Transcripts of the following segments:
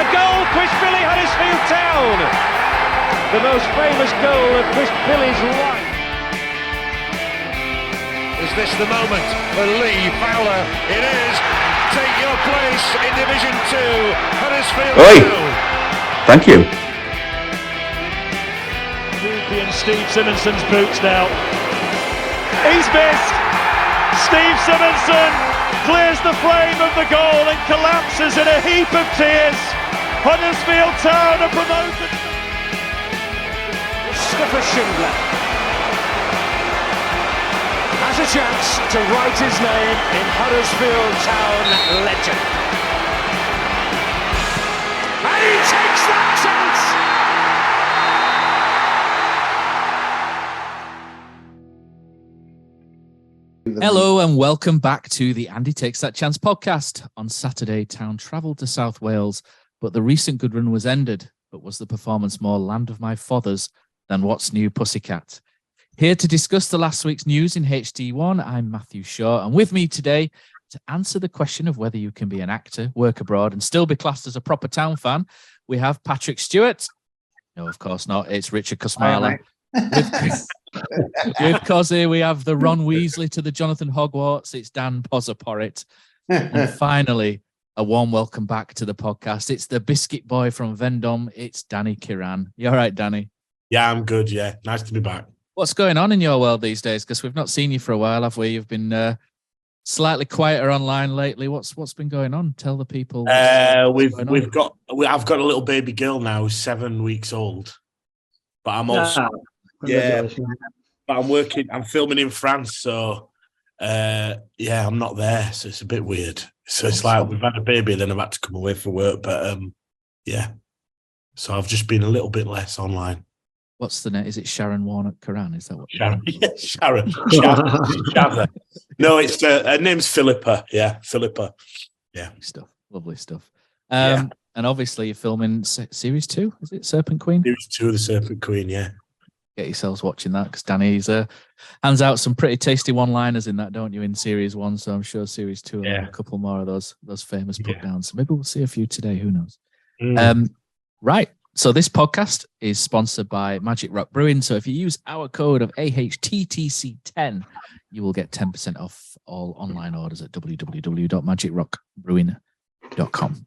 a goal, Quishbilly Huddersfield Town! The most famous goal of Quishbilly's life. Is this the moment for Lee Fowler? It is. Take your place in Division 2, Huddersfield Town. Thank you. And Steve Simonson's boots now. He's missed. Steve Simonson clears the frame of the goal and collapses in a heap of tears. Huddersfield Town are promoted. Mustafa Schindler has a chance to write his name in Huddersfield Town legend. And he takes that chance! Hello and welcome back to the Andy Takes That Chance podcast. On Saturday, Town travelled to South Wales, but the recent good run was ended. But was the performance more Land of My Fothers than What's New Pussycat? Here to discuss the last week's news in HD1, I'm Matthew Shaw, and with me today to answer the question of whether you can be an actor, work abroad, and still be classed as a proper Town fan, we have Patrick Stewart. No, of course not. It's Richard Kosmala. With Kosi, we have the Ron Weasley to the Jonathan Hogwarts. It's Dan Pozzaporrit. And finally, a warm welcome back to the podcast. It's the biscuit boy from Vendôme. It's Danny Kirrane. You all right, Danny? Yeah, I'm good. Yeah, nice to be back. What's going on in your world these days? Because we've not seen you for a while, have we? You've been slightly quieter online lately. What's been going on? Tell the people. I've got a little baby girl now, who's 7 weeks old. But I'm also but I'm filming in France, so I'm not there, so it's a bit weird. So it's like we've had a baby, then I've had to come away for work, but so I've just been a little bit less online. What's the name? Is it Sharon Warnock Kirrane? Is that what? Sharon. Yeah, Sharon. No, it's her name's Philippa. Yeah, Philippa. Yeah, Lovely stuff. And obviously you're filming series 2. Is it Serpent Queen? Series 2 of the Serpent Queen. Yeah. Get yourselves watching that because Danny's hands out some pretty tasty one-liners in that, don't you? In series 1, so I'm sure series 2 will have a couple more of those famous put downs. So maybe we'll see a few today. Who knows? Right. So this podcast is sponsored by Magic Rock Brewing. So if you use our code of AHTTC10, you will get 10% off all online orders at www.magicrockbrewing.com.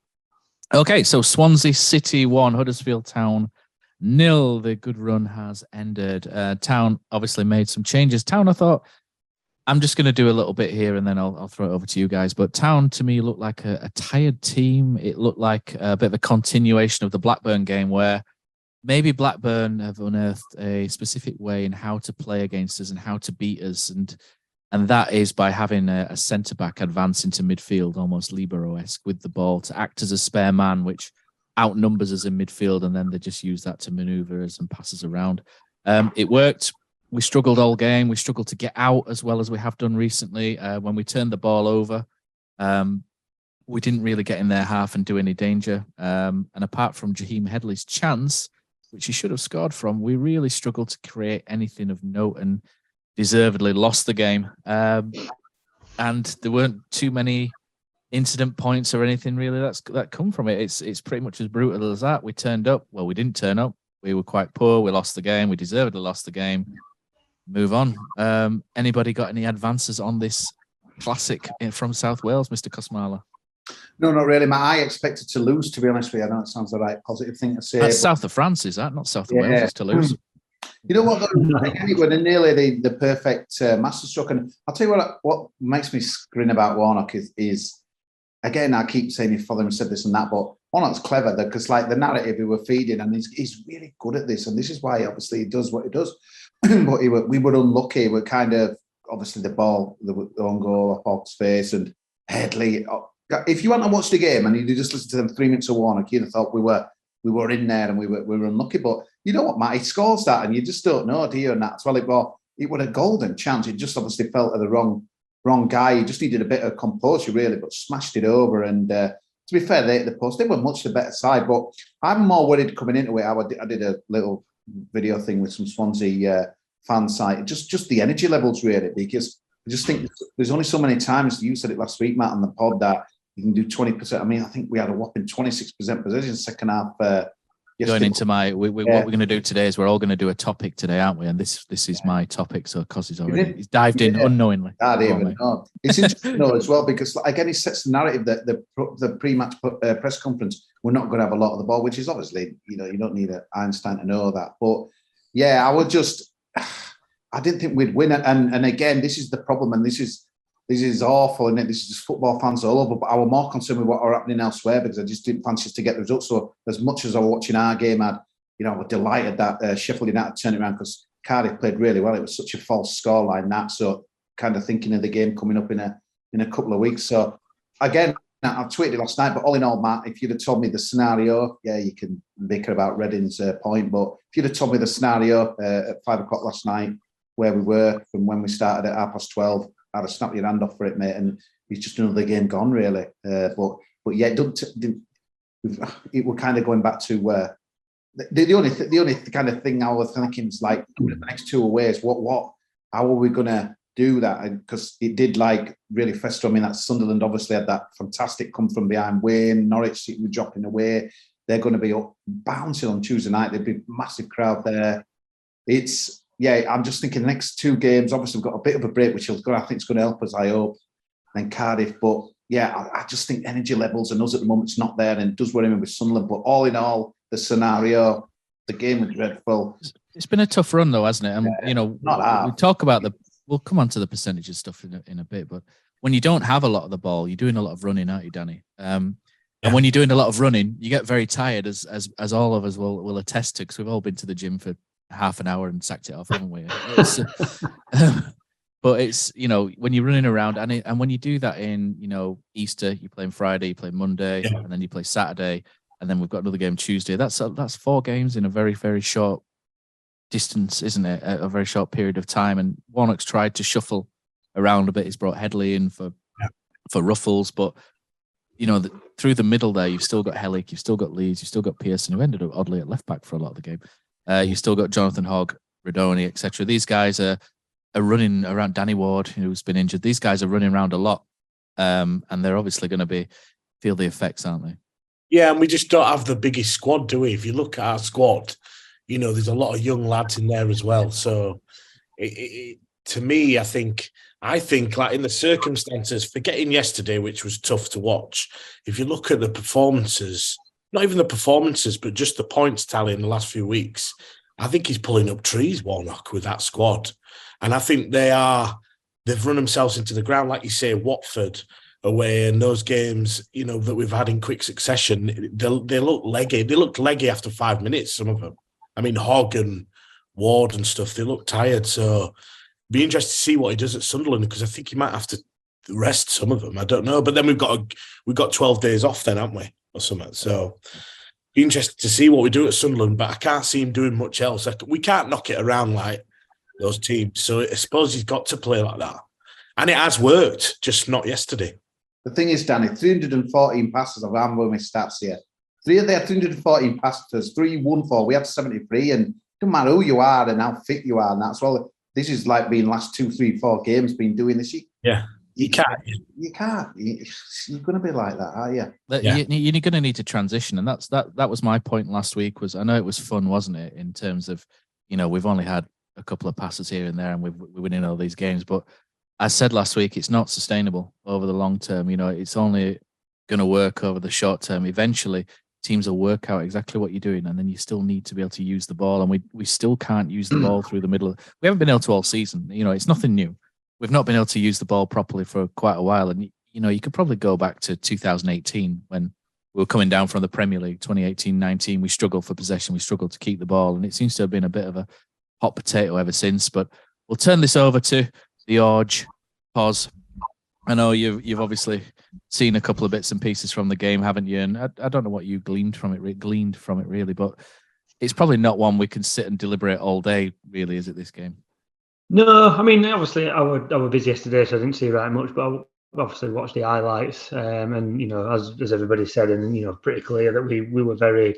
Okay, so Swansea City 1, Huddersfield Town 0. The good run has ended. Town obviously made some changes. Town, I thought, I'm just going to do a little bit here and then I'll throw it over to you guys. But Town, to me, looked like a tired team. It looked like a bit of a continuation of the Blackburn game where maybe Blackburn have unearthed a specific way in how to play against us and how to beat us. And that is by having a centre-back advance into midfield, almost libero-esque, with the ball to act as a spare man, which outnumbers us in midfield, and then they just use that to manoeuvre us and pass us around. It worked. We struggled all game. We struggled to get out as well as we have done recently. When we turned the ball over, we didn't really get in their half and do any danger. And apart from Jaheim Headley's chance, which he should have scored from, we really struggled to create anything of note and deservedly lost the game. And there weren't too many incident points or anything really that come from it. It's pretty much as brutal as that. We turned up. Well, we didn't turn up. We were quite poor. We lost the game. We deservedly lost the game. Move on. Anybody got any advances on this classic from South Wales, Mr. Kosmala? No, not really, Matt. I expected to lose, to be honest with you. I know it sounds the right positive thing to say. That's south of France, is that? Not south of Wales, it's to lose. You know what, though? It was nearly the perfect masterstroke. And I'll tell you what makes me grin about Warnock is again, I keep saying if Fothers said this and that, but Warnock's clever because like the narrative we were feeding, and he's really good at this. And this is why obviously he does what he does. But we were unlucky. We're kind of obviously the ball, the own goal off Ock's face, and Headley. If you want to watch the game and you just listen to them 3 minutes of Warnock, you'd have thought we were in there and we were unlucky. But you know what, Matt? He scores that, and you just don't know, do you? And that's well, it was a golden chance. It just obviously fell to the wrong guy. He just needed a bit of composure, really, but smashed it over. And to be fair, they hit the post. They were much the better side, but I'm more worried coming into it. I did a little video thing with some Swansea fan site. Just the energy levels, really, because I just think there's only so many times, you said it last week, Matt, on the pod, that you can do 20%. I mean, I think we had a whopping 26% possession second half. Going into what we're going to do today is we're all going to do a topic today, aren't we? And this is my topic. So Kosi's already he's dived in unknowingly. I didn't even know. It's interesting though as well because again, he sets the narrative that the pre-match press conference we're not going to have a lot of the ball, which is obviously you don't need an Einstein to know that. But yeah, I didn't think we'd win it. And again, this is the problem, and this is awful, and this is just football fans all over. But I was more concerned with what are happening elsewhere because I just didn't fancy us to get the results. So as much as I was watching our game, I was delighted that Sheffield United turned it around because Cardiff played really well. It was such a false scoreline that. So kind of thinking of the game coming up in a couple of weeks. So again, I tweeted it last night. But all in all, Matt, if you'd have told me the scenario, yeah, you can bicker about Reading's point. But if you'd have told me the scenario at 5 o'clock last night, where we were from when we started at 12:30. I'd have snapped your hand off for it, mate, and it's just another game gone, really. But yeah, it we're kind of going back to where the only kind of thing I was thinking is like the next two aways. How are we gonna do that? Because it did really fester. I mean, that Sunderland obviously had that fantastic come from behind win. Norwich were dropping away. They're going to be up bouncing on Tuesday night. There'd be a massive crowd there. I'm just thinking the next two games, obviously we've got a bit of a break, which I think it's going to help us, I hope, and Cardiff. But yeah, I just think energy levels and us at the moment, it's not there, and it does worry me with Sunderland. But all in all, the scenario, the game was dreadful. It's been a tough run though, hasn't it? And we talk about we'll come on to the percentages stuff in a bit, but when you don't have a lot of the ball, you're doing a lot of running, aren't you, Danny? And when you're doing a lot of running, you get very tired, as all of us will attest to, because we've all been to the gym for half an hour and sacked it off, haven't we? But it's when you're running around and when you do that in Easter, you play on Friday, you play Monday, and then you play Saturday, and then we've got another game Tuesday. That's 4 games in a very, very short distance, isn't it? A very short period of time. And Warnock's tried to shuffle around a bit. He's brought Headley in for Ruffles, but through the middle there, you've still got Hellick, you've still got Leeds, you've still got Pearson, who ended up oddly at left back for a lot of the game. You've still got Jonathan Hogg, Radoni, etc. These guys are running around. Danny Ward, who's been injured. These guys are running around a lot, and they're obviously going to feel the effects, aren't they? Yeah, and we just don't have the biggest squad, do we? If you look at our squad, there's a lot of young lads in there as well. So, to me, I think like in the circumstances, forgetting yesterday, which was tough to watch. If you look at the performances. Not even the performances, but just the points tally in the last few weeks. I think he's pulling up trees, Warnock, with that squad. And I think they've run themselves into the ground. Like you say, Watford away and those games, that we've had in quick succession, they look leggy. They looked leggy after 5 minutes, some of them. I mean, Hogg and Ward and stuff, they look tired. So be interested to see what he does at Sunderland, because I think he might have to rest some of them. I don't know. But then we've got 12 days off then, haven't we? Or something. So be interested to see what we do at Sunderland, but I can't see him doing much else. We can't knock it around like those teams. So I suppose he's got to play like that. And it has worked, just not yesterday. The thing is, Danny, 314 passes. I'm with my stats here. 3 of their 314 passes, 3 won for. We had 73, and it doesn't matter who you are and how fit you are. And that's well. This is like being last 2, 3, 4 games been doing this. You can't. You're going to be like that, are you? You're going to need to transition, and that was my point last week. I know it was fun, wasn't it? In terms of, we've only had a couple of passes here and there, and we're winning all these games. But I said last week, it's not sustainable over the long term. It's only going to work over the short term. Eventually, teams will work out exactly what you're doing, and then you still need to be able to use the ball, and we still can't use the ball through the middle. We haven't been able to all season. It's nothing new. We've not been able to use the ball properly for quite a while. And, you could probably go back to 2018 when we were coming down from the Premier League, 2018-19. We struggled for possession. We struggled to keep the ball. And it seems to have been a bit of a hot potato ever since. But we'll turn this over to the Orge. Poz. I know you've obviously seen a couple of bits and pieces from the game, haven't you? And I don't know what you gleaned from it really. But it's probably not one we can sit and deliberate all day, really, is it, this game? No, I mean, obviously, I was busy yesterday, so I didn't see very much, but I obviously watched the highlights, and as everybody said, and pretty clear that we were very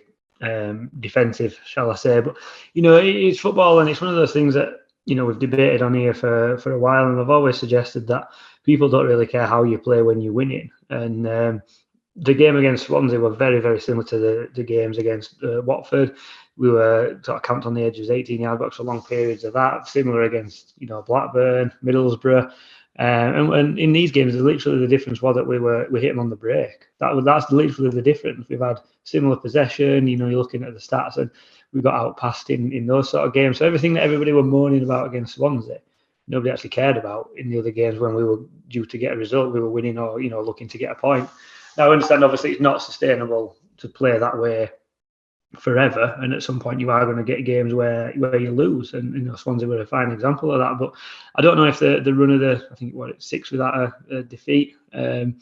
defensive, shall I say? But it's football, and it's one of those things that we've debated on here for a while, and I've always suggested that people don't really care how you play when you're winning. And the game against Swansea were very, very similar to the games against Watford. We were sort of camped on the edge of 18-yard box for long periods of that. Similar against Blackburn, Middlesbrough. And in these games, literally the difference was that we hit them on the break. That's literally the difference. We've had similar possession. You're looking at the stats, and we got outpassed in those sort of games. So everything that everybody were moaning about against Swansea, nobody actually cared about in the other games when we were due to get a result. We were winning or looking to get a point. Now I understand obviously it's not sustainable to play that way forever, and at some point you are going to get games where you lose, and Swansea were a fine example of that. But I don't know if the run of I think it's 6 without a defeat, it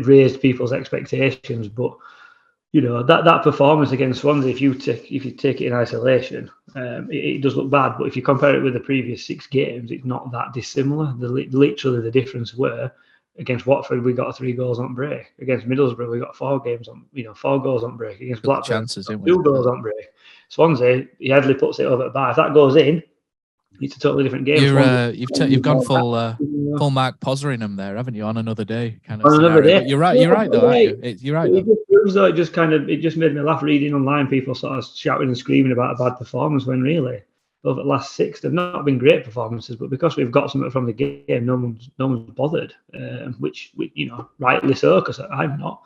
raised people's expectations. But that performance against Swansea, if you take it in isolation, it does look bad. But if you compare it with the previous 6 games, it's not that dissimilar. Literally the difference were, against Watford, we got 3 goals on break. Against Middlesbrough, we got 4 goals on break. Against Blackburn, chances, 2 goals on break. Swansea, Hildred puts it over the bar. If that goes in, it's a totally different game. You've gone full Mark Pozzeringham there, haven't you? On another day, kind of. On another day. But you're right though, aren't you? You're right. It just made me laugh reading online people sort of shouting and screaming about a bad performance when really over the last 6 they've not been great performances, but because we've got something from the game, no one's bothered, which rightly so, because I'm not.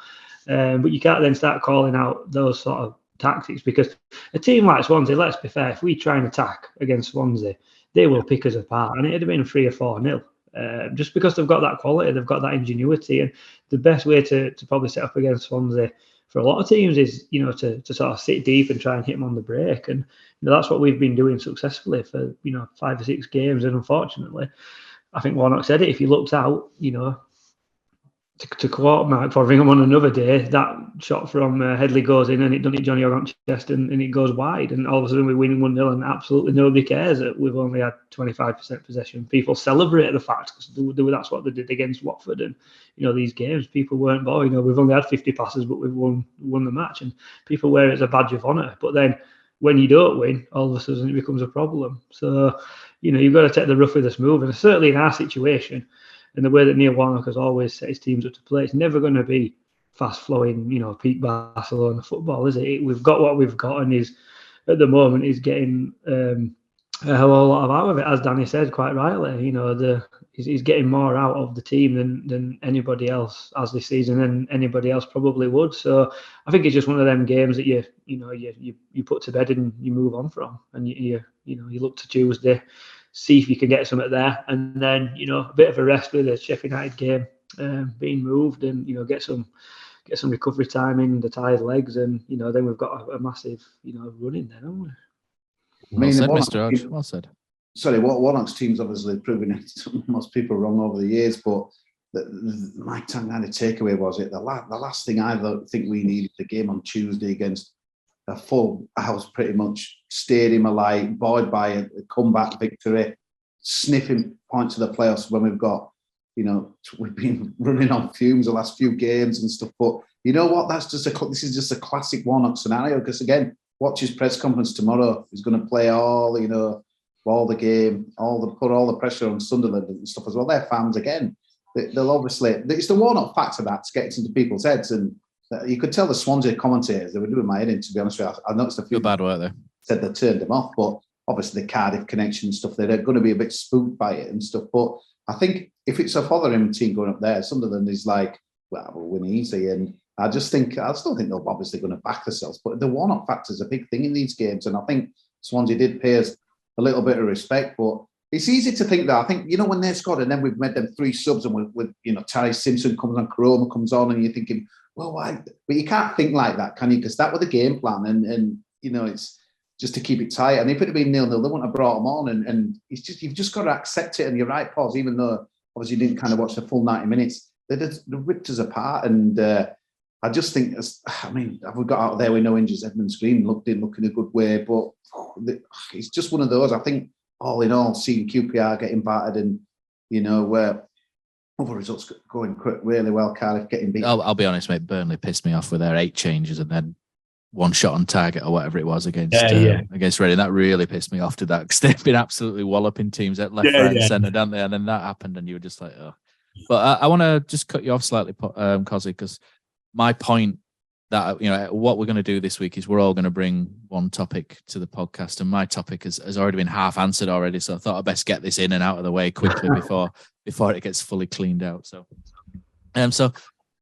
But you can't then start calling out those sort of tactics, because a team like Swansea, let's be fair, if we try and attack against Swansea, they will pick us apart, and it'd have been 3 or 4-0. Just because they've got that quality, they've got that ingenuity, and the best way to probably set up against Swansea for a lot of teams is to sort of sit deep and try and hit them on the break, and that's what we've been doing successfully for 5 or 6 games. And unfortunately, I think Warnock said it, if he looked out, to quote Mark Fotheringham on another day, that shot from Headley goes in and it done it Johnny Ogg on chest and it goes wide, and all of a sudden we're winning 1-0 and absolutely nobody cares that we've only had 25% possession. People celebrate the fact, because that's what they did against Watford, and these games people weren't bored. We've only had 50 passes but we've won the match, and people wear it as a badge of honour. But then when you don't win, all of a sudden it becomes a problem. So you've got to take the rough with the smooth, and certainly in our situation, and the way that Neil Warnock has always set his teams up to play, it's never going to be fast-flowing, peak Barcelona football, is it? We've got what we've got, and at the moment he's getting a whole lot out of it, as Danny said quite rightly. He's getting more out of the team than anybody else has this season, and anybody else probably would. So I think it's just one of them games that you put to bed and you move on from, and you look to Tuesday, see if you can get something there, and then a bit of a rest with the Sheffield United game being moved, and get some recovery time in the tired legs, and then we've got a massive run in there, haven't we? Well said, Mr. Hodge. Well said. Sorry, Warnock's team's obviously proven most people wrong over the years, but my kind of takeaway was the last thing I think we needed, the game on Tuesday against a full house, pretty much stadium alike, buoyed by a comeback victory, sniffing points of the playoffs when we've got, we've been running on fumes the last few games and stuff. But you know what? This is just a classic Warnock scenario, because again, watch his press conference tomorrow. He's going to play all the game, put all the pressure on Sunderland and stuff as well. Their fans again, they'll obviously, it's the Warnock factor that's getting into people's heads, and you could tell the Swansea commentators, they were doing my head in, to be honest with you. I noticed a few bad work there. Said they turned him off, but obviously the Cardiff connection and stuff, they're going to be a bit spooked by it and stuff. But I think if it's a Fotheringham team going up there, Sunderland is like, well, we'll win easy. And I still think they're obviously going to back themselves. But the Warnock factor is a big thing in these games. And I think Swansea did pay us a little bit of respect. But it's easy to think that. I think, when they scored and then we've made them 3 subs, and with Ty Simpson comes on, Kirrane comes on, and you're thinking, well, why? But you can't think like that, can you? Because that was the game plan. And it's just to keep it tight. And if it had been 0-0, they wouldn't have brought them on. And it's just, you've just got to accept it. And you're right, Poz, even though obviously you didn't kind of watch the full 90 minutes, they ripped us apart. And I just think, we got out there with no injuries. Edmund's Green looked in a good way. But it's just one of those, I think, all in all, seeing QPR getting battered and, where other results going really well, Cardiff getting beat. I'll be honest, mate. Burnley pissed me off with their 8 changes and then one shot on target or whatever it was against Reading. That really pissed me off to that, because they've been absolutely walloping teams at left, right, and centre, don't they? And then that happened, and you were just like, oh. But I want to just cut you off slightly, Kosi, because my point that, what we're going to do this week is we're all going to bring one topic to the podcast, and my topic has already been half answered already. So I thought I'd best get this in and out of the way quickly before it gets fully cleaned out. So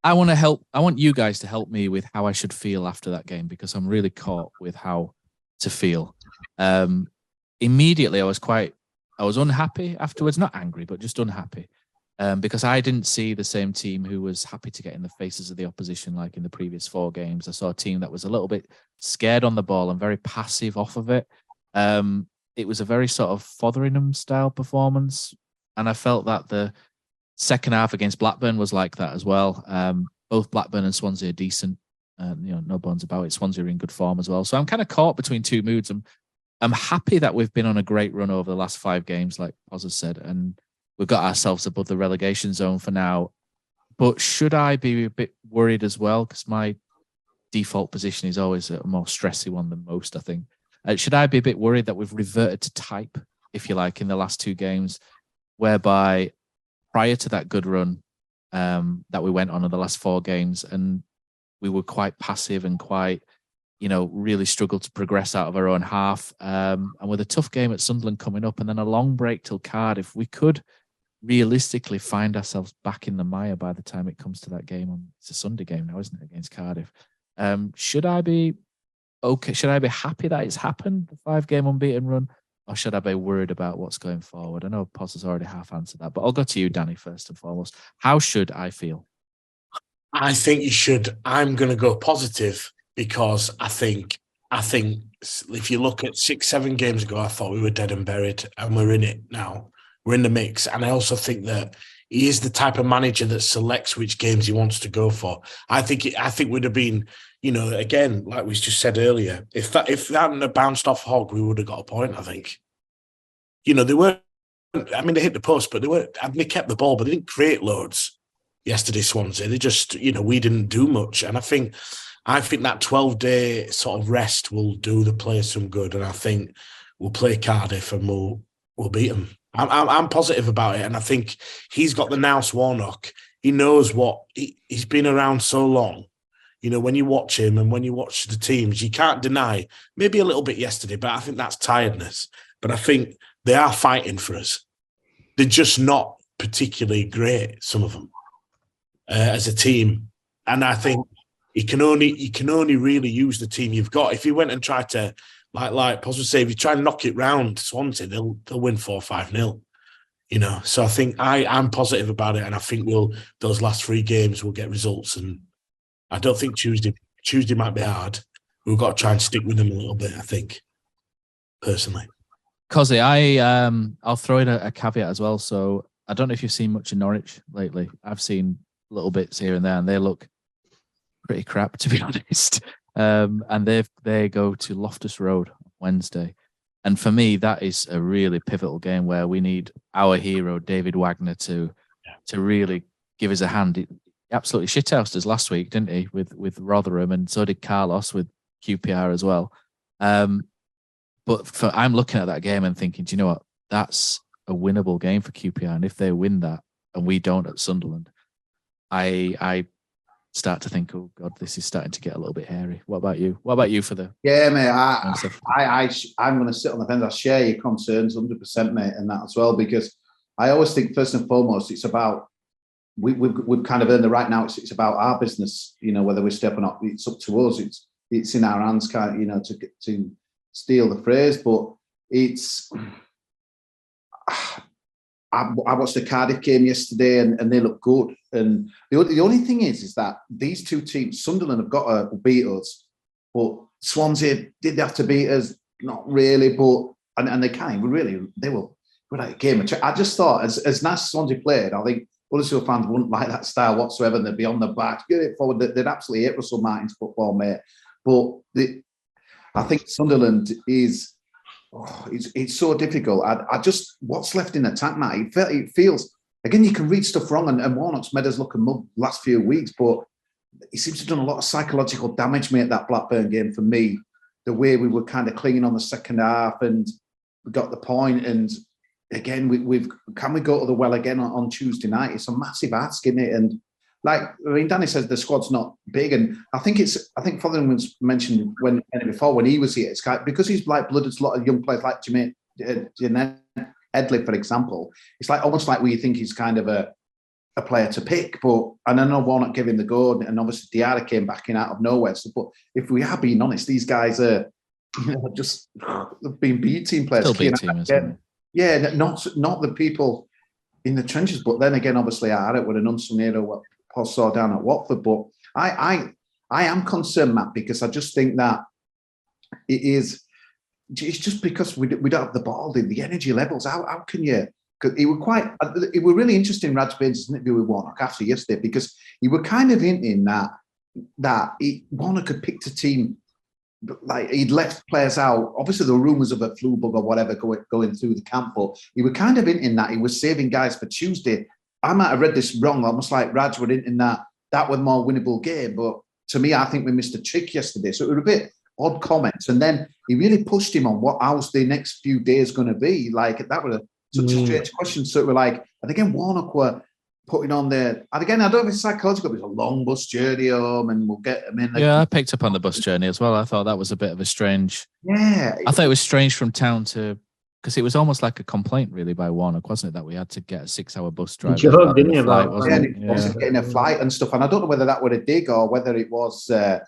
I want you guys to help me with how I should feel after that game, because I'm really caught with how to feel. Immediately, I was unhappy afterwards, not angry, but just unhappy. Because I didn't see the same team who was happy to get in the faces of the opposition like in the previous 4 games. I saw a team that was a little bit scared on the ball and very passive off of it. It was a very sort of Fotheringham style performance, and I felt that the second half against Blackburn was like that as well. Both Blackburn and Swansea are decent. No bones about it. Swansea are in good form as well. So I'm kind of caught between two moods. I'm happy that we've been on a great run over the last 5 games, like Poz has said, and we've got ourselves above the relegation zone for now. But should I be a bit worried as well? Because my default position is always a more stressy one than most, I think. Should I be a bit worried that we've reverted to type, if you like, in the last 2 games, whereby prior to that good run that we went on in the last 4 games, and we were quite passive and quite, really struggled to progress out of our own half. And with a tough game at Sunderland coming up and then a long break till Cardiff, we could realistically find ourselves back in the mire by the time it comes to that game. It's a Sunday game now, isn't it, against Cardiff? Should I be okay? Should I be happy that it's happened, the 5-game unbeaten run? Or should I be worried about what's going forward? I know Poz has already half answered that, but I'll go to you, Danny, first and foremost. How should I feel? I think you should. I'm going to go positive, because I think if you look at 6-7 games ago, I thought we were dead and buried, and we're in it now. We're in the mix. And I also think that he is the type of manager that selects which games he wants to go for. I think would have been, again, like we just said earlier, if that hadn't have bounced off Hogg, we would have got a point, I think. They weren't, they hit the post, but they kept the ball, but they didn't create loads yesterday, Swansea. They just, we didn't do much. And I think that 12-day sort of rest will do the players some good. And I think we'll play Cardiff and we'll beat them. I'm positive about it, and I think he's got the nous Warnock. He knows what he's been around so long. When you watch him and when you watch the teams, you can't deny maybe a little bit yesterday, but I think that's tiredness. But I think they are fighting for us. They're just not particularly great, some of them, as a team. And I think you can only really use the team you've got. If you went and tried to, like Poz would say, if you try and knock it round Swansea, they'll win 4-5-0. So I think I'm positive about it, and I think those last 3 games will get results. And I don't think Tuesday might be hard. We've got to try and stick with them a little bit, I think, personally. Kosi, I'll throw in a caveat as well. So I don't know if you've seen much in Norwich lately. I've seen little bits here and there, and they look pretty crap, to be honest. And they go to Loftus Road on Wednesday. And for me, that is a really pivotal game where we need our hero, David Wagner, to really give us a hand. He absolutely shithoused us last week, didn't he, with Rotherham, and so did Carlos with QPR as well. But I'm looking at that game and thinking, do you know what? That's a winnable game for QPR. And if they win that and we don't at Sunderland, I start to think, oh God, this is starting to get a little bit hairy. What about you? What about you for the? Yeah, mate. I'm going to sit on the fence. I share your concerns 100%, mate, and that as well, because I always think first and foremost, it's about we've kind of earned the right now. It's about our business, whether we step or not. It's up to us. It's in our hands, kind of, to steal the phrase, but it's. I watched the Cardiff game yesterday, and they look good. And the only thing is that these 2 teams, Sunderland have got to beat us, but Swansea did they have to beat us? Not really, but and they can't really. They were like a game. I just thought, as nice as Swansea played, I think Huddersfield fans wouldn't like that style whatsoever. And they'd be on the back, get it forward. They'd absolutely hate Russell Martin's football, mate. But I think Sunderland is. Oh, it's so difficult. I just what's left in attack, Matt. It feels again. You can read stuff wrong, and Warnock's made us look a mud last few weeks, but he seems to have done a lot of psychological damage, mate, that Blackburn game for me. The way we were kind of clinging on the second half and we got the point. And again, can we go to the well again on Tuesday night? It's a massive ask, isn't it? And like, I mean, Danny says the squad's not big. And I think Fothers was mentioned before when he was here. It's kind of, because he's like blooded a lot of young players like Jermaine Headley, for example. It's like almost like we think he's kind of a player to pick, and I know Warnock gave him the go, and obviously Diarra came back in out of nowhere. So, but if we are being honest, these guys are just they've been B team players. Still B team, isn't it? Yeah, not the people in the trenches. But then again, obviously, I had it with an unsung hero what Poz saw down at Watford. But I am concerned, Matt, because I just think that it's just because we don't have the ball, the energy levels. How can you? It was really interesting, Raj Baines' interview with Warnock after yesterday, because he were kind of hinting that Warnock had picked a team, like he'd left players out. Obviously, there were rumours of a flu bug or whatever going through the camp, but he were kind of hinting that he was saving guys for Tuesday. I might have read this wrong, almost like Raj were hinting that was a more winnable game, but to me, I think we missed a trick yesterday. So it was a bit odd comments, and then he really pushed him on how's the next few days going to be. Like that was such a strange question. So we're like, and again, Warnock were putting on there. And again, I don't know if it's psychological, but it's a long bus journey home and we'll get them in. Yeah, I picked up on the bus journey as well. I thought that was a bit of a strange. Yeah. I thought it was strange from town to, because it was almost like a complaint really by Warnock, wasn't it? That we had to get a 6-hour bus drive. Joke, didn't you? Getting a flight and stuff. And I don't know whether that were a dig or whether it was. I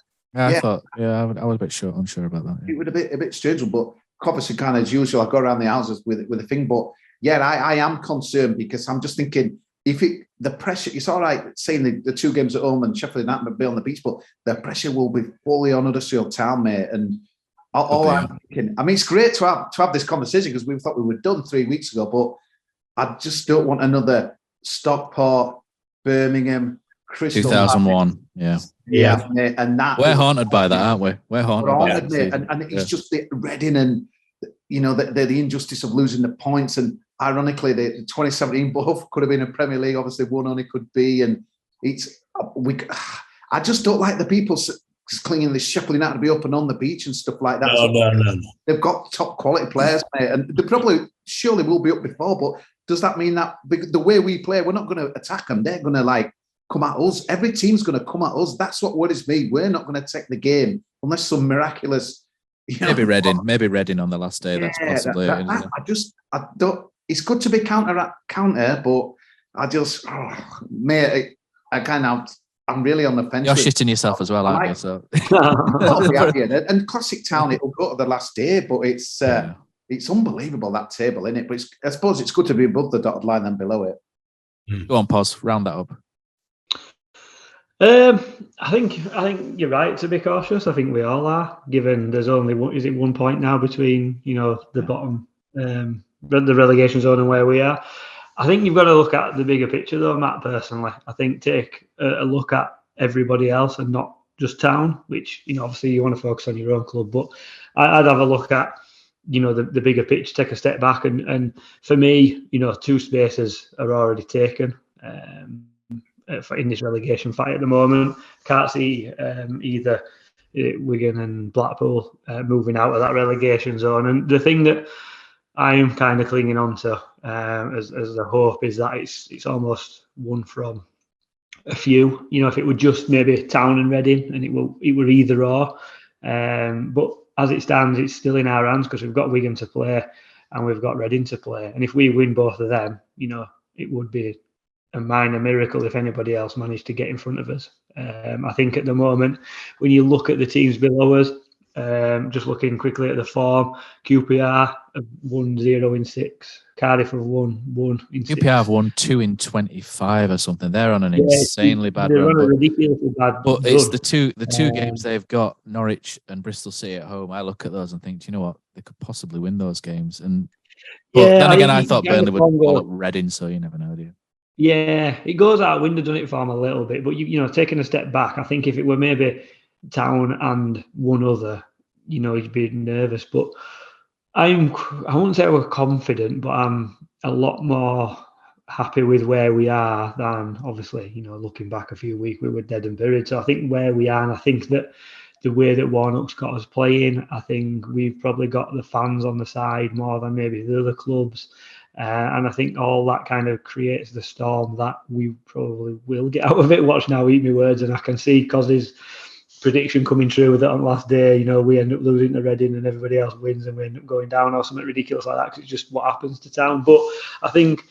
thought, I was a bit unsure about that. Yeah. It was a bit strange, but obviously, kind of as usual, I go around the houses with a thing, but. Yeah, I am concerned because I'm just thinking the pressure, it's all right saying the 2 games at home and Sheffield United will be on the beach, but the pressure will be fully on Huddersfield Town, mate. And all I'm thinking, I mean, it's great to have this conversation because we thought we were done 3 weeks ago, but I just don't want another Stockport, Birmingham, Crystal 2001, yeah, mate, and that we're haunted by that, aren't we? We're haunted by that, mate. And it's just the Reading and the injustice of losing the points, and ironically, the 2017 both could have been a Premier League. Obviously, one only could be, and I just don't like the people clinging this Sheffield United to be up and on the beach and stuff like that. No. They've got top quality players, mate, and they surely will be up before. But does that mean that the way we play, we're not going to attack them? They're going to come at us. Every team's going to come at us. That's what worries me. We're not going to take the game unless some miraculous. Maybe Reading on the last day. That's possibly. I don't. It's good to be counter, but I just, mate, I'm really on the fence. You're shitting yourself as well, aren't you? So. And Classic Town, it'll go to the last day, but it's unbelievable, that table, isn't it? But I suppose it's good to be above the dotted line than below it. Go on, Poz, round that up. I think you're right to be cautious. I think we all are, given there's only 1 point now between the bottom, the relegation zone and where we are. I think you've got to look at the bigger picture, though, Matt. Personally, I think take a look at everybody else and not just Town, which obviously you want to focus on your own club. But I'd have a look at the bigger picture, take a step back, and for me, 2 spaces are already taken. In this relegation fight at the moment, can't see either Wigan and Blackpool moving out of that relegation zone. And the thing that I am kind of clinging on to as a hope is that it's almost one from a few. If it were just maybe Town and Reading, and it were either or. But as it stands, it's still in our hands because we've got Wigan to play and we've got Reading to play. And if we win both of them, it would be a minor miracle if anybody else managed to get in front of us. I think at the moment, when you look at the teams below us, just looking quickly at the form, QPR have won 0 in 6. Cardiff have won 1 in 6. QPR have won 2 in 25 or something. They're on an insanely bad run. They're on a ridiculously bad But run. it's the two games they've got, Norwich and Bristol City at home. I look at those and think, do you know what? They could possibly win those games. But then again, I thought Burnley would pull up Reading, so you never know, do you? Yeah, it goes out window, doesn't it, for them a little bit. But taking a step back, I think if it were maybe Town and one other, you'd be nervous. But I wouldn't say I was confident, but I'm a lot more happy with where we are than obviously, looking back a few weeks, we were dead and buried. So I think where we are, and I think that the way that Warnock's got us playing, I think we've probably got the fans on the side more than maybe the other clubs. And I think all that kind of creates the storm that we probably will get out of it. Watch now, eat me words, and I can see Kosi's prediction coming true with it on the last day. We end up losing to Reading and everybody else wins and we end up going down or something ridiculous like that because it's just what happens to Town. But I think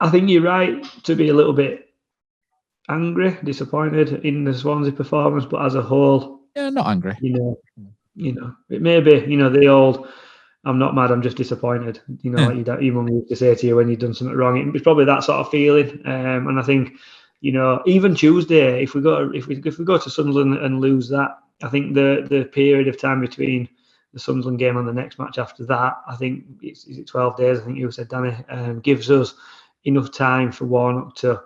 you're right to be a little bit angry, disappointed in the Swansea performance, but as a whole, not angry. It may be, the old, I'm not mad, I'm just disappointed. Like your mum used to say to you when you've done something wrong. It's probably that sort of feeling. And I think, even Tuesday, if we go to Sunderland and lose that, I think the period of time between the Sunderland game and the next match after that, I think is it 12 days? I think you said, Danny, gives us enough time for Warnock to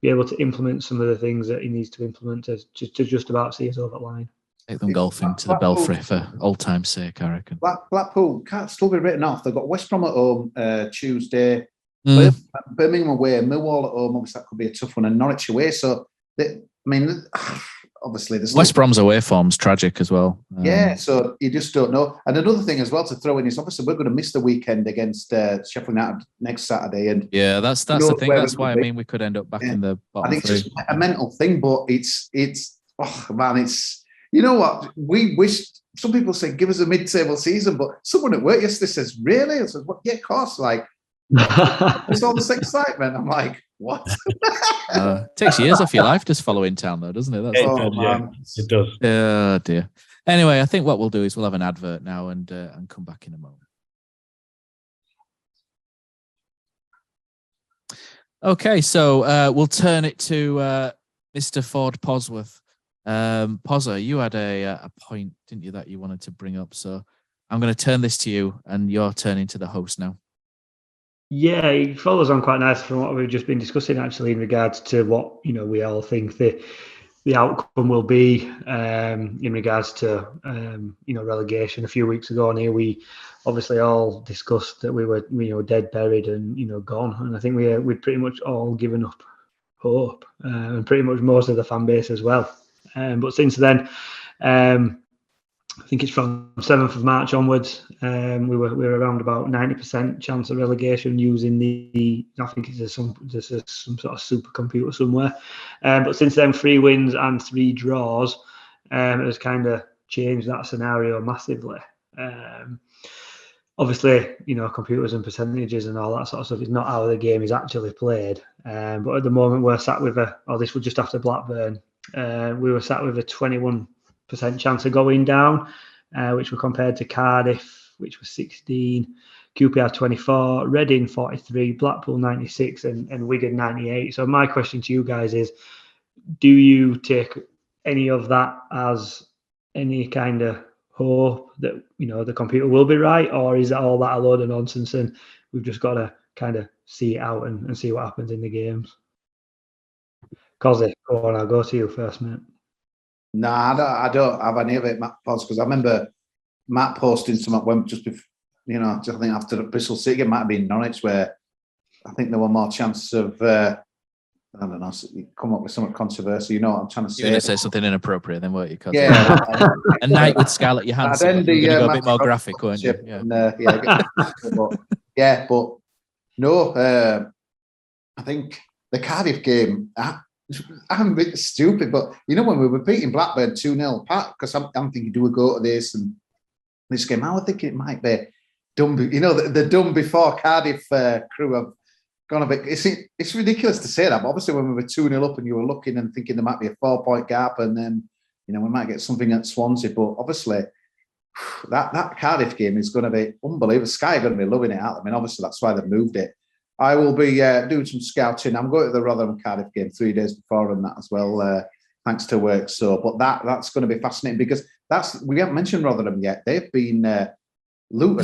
be able to implement some of the things that he needs to implement to just about see us over the line. Take them golfing to the Belfry for old time's sake, I reckon. Blackpool can't still be written off. They've got West Brom at home Tuesday, Birmingham away, Millwall at home. Obviously, that could be a tough one, and Norwich away. So, obviously, there's West Brom's away form's tragic as well. So you just don't know. And another thing as well to throw in is obviously we're going to miss the weekend against Sheffield United next Saturday. And that's the thing. That's why we could end up back in the bottom. I think it's just a mental thing, but it's you know what? We wish. Some people say give us a mid-table season, but someone at work yesterday says, "Really?" I said, "Well, yeah, of course." Like it's all this excitement. I'm like, what? Takes years off your life just following Town, though, doesn't it? It does. Oh dear. Anyway, I think what we'll do is we'll have an advert now and come back in a moment. Okay, so we'll turn it to Mr. Ford Posworth. Pozza, you had a point, didn't you, that you wanted to bring up? So I'm going to turn this to you, and you're turning to the host now. Yeah, it follows on quite nice from what we've just been discussing, actually, in regards to what we all think the outcome will be in regards to relegation. A few weeks ago, and here we obviously all discussed that we were dead, buried, and gone. And I think we'd pretty much all given up hope, and pretty much most of the fan base as well. But since then, I think it's from 7th of March onwards, we were around about 90% chance of relegation using I think there's some sort of supercomputer somewhere. But since then, 3 wins and 3 draws, it has kind of changed that scenario massively. Obviously, computers and percentages and all that sort of stuff is not how the game is actually played. But at the moment, we're sat with this was just after Blackburn. We were sat with a 21% chance of going down, which were compared to Cardiff, which was 16, QPR 24, Reading 43, Blackpool 96, and Wigan 98. So my question to you guys is, do you take any of that as any kind of hope that the computer will be right, or is all that a load of nonsense and we've just got to kind of see it out and see what happens in the games? Kosi, go on, I'll go to you first, mate. No, I don't have any of it, Matt Poz, because I remember Matt posting something when just before, I think after the Bristol City game, might have been Norwich, where I think there were more chances of, I don't know, come up with something controversial. You know what I'm trying to say? You're going to say something inappropriate, then, weren't you? Kosi? Yeah. A night with Scarlett Johansson. You're going to go a bit more graphic, weren't you? Yeah. But no, I think the Cardiff game, I'm a bit stupid, but when we were beating Blackburn 2-0, because I'm thinking, do we go to this and this game? I would think it might be done. The done before Cardiff crew have gone a bit. It's ridiculous to say that, but obviously when we were 2-0 up and you were looking and thinking there might be a 4-point gap, and then we might get something at Swansea, but obviously that Cardiff game is going to be unbelievable. Sky are going to be loving it out. I mean, obviously that's why they've moved it. I will be doing some scouting. I'm going to the Rotherham Cardiff game 3 days before and that as well, thanks to work. So, but that's going to be fascinating because we haven't mentioned Rotherham yet. They've been Luton.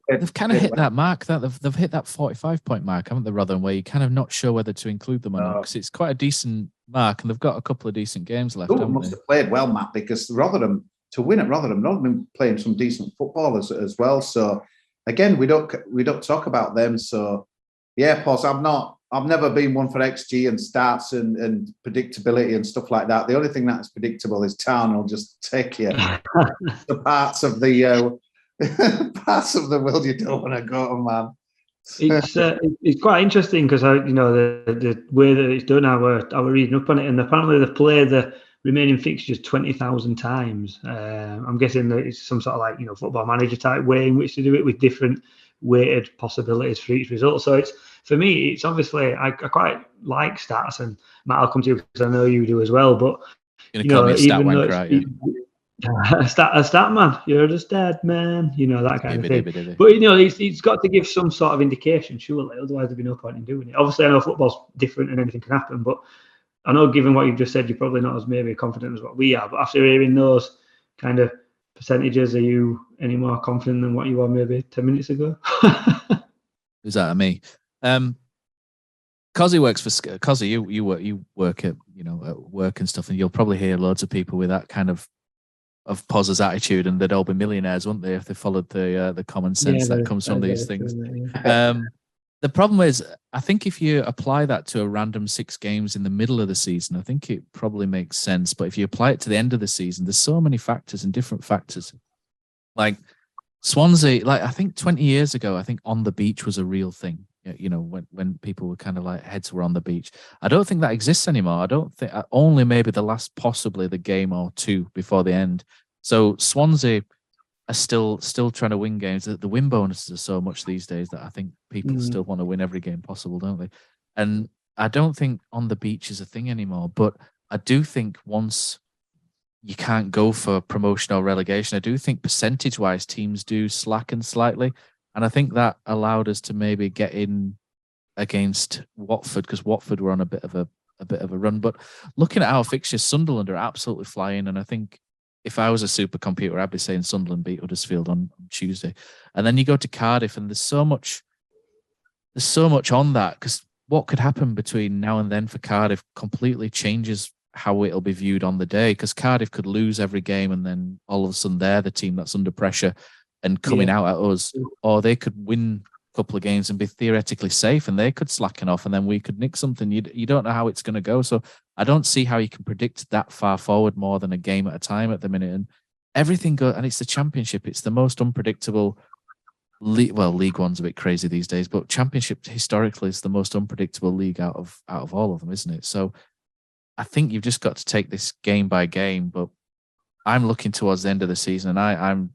They've kind of hit that mark. They've hit that 45-point mark, haven't they, Rotherham? Where you're kind of not sure whether to include them or not, because it's quite a decent mark, and they've got a couple of decent games left. Luton must have played well, Matt, because Rotherham to win at Rotherham have been playing some decent footballers as well. So again, we don't talk about them. So. Yeah, Poz, I've never been one for XG and stats and predictability and stuff like that. The only thing that's predictable is Town will just take you to parts of the world you don't want to go to, man. It's quite interesting because the way that it's done. I were reading up on it, and apparently they play the remaining fixtures 20,000 times. I'm guessing that it's some sort of Football Manager type way in which to do it with different weighted possibilities for each result. So it's, for me, it's obviously I quite like stats, and Matt, I'll come to you because I know you do as well. But even though a stat man, you're just dead man, that kind of thing. But it's got to give some sort of indication, surely. Otherwise, there'd be no point in doing it. Obviously, I know football's different and anything can happen, but I know, given what you've just said, you're probably not as maybe confident as what we are. But after hearing those kind of percentages, are you any more confident than what you were maybe 10 minutes ago? Is that me? Kosi works for Kosi. You work at at work and stuff, and you'll probably hear loads of people with that kind of Poz's attitude, and they'd all be millionaires, wouldn't they, if they followed the common sense that comes from these things. The problem is, I think if you apply that to a random 6 games in the middle of the season, I think it probably makes sense. But if you apply it to the end of the season, there's so many factors and different factors. Like Swansea, I think 20 years ago, I think on the beach was a real thing. When people were kind of heads were on the beach. I don't think that exists anymore. I don't think, only maybe the last, possibly the game or 2 before the end. So Swansea are still trying to win games. The win bonuses are so much these days that I think people still want to win every game possible, don't they? And I don't think on the beach is a thing anymore. But I do think once you can't go for promotion or relegation, I do think percentage-wise teams do slacken slightly. And I think that allowed us to maybe get in against Watford, because Watford were on a bit of a run. But looking at our fixtures, Sunderland are absolutely flying, and I think if I was a supercomputer, I'd be saying Sunderland beat Huddersfield on Tuesday. And then you go to Cardiff, and there's so much on that, because what could happen between now and then for Cardiff completely changes how it'll be viewed on the day, because Cardiff could lose every game and then all of a sudden they're the team that's under pressure and coming out at us, or they could win a couple of games and be theoretically safe, and they could slacken off, and then we could nick something. You don't know how it's going to go. So I don't see how you can predict that far forward more than a game at a time at the minute. And everything goes, and it's the Championship. It's the most unpredictable league. Well, League One's a bit crazy these days, but Championship historically is the most unpredictable league out of all of them, isn't it? So I think you've just got to take this game by game. But I'm looking towards the end of the season, and I'm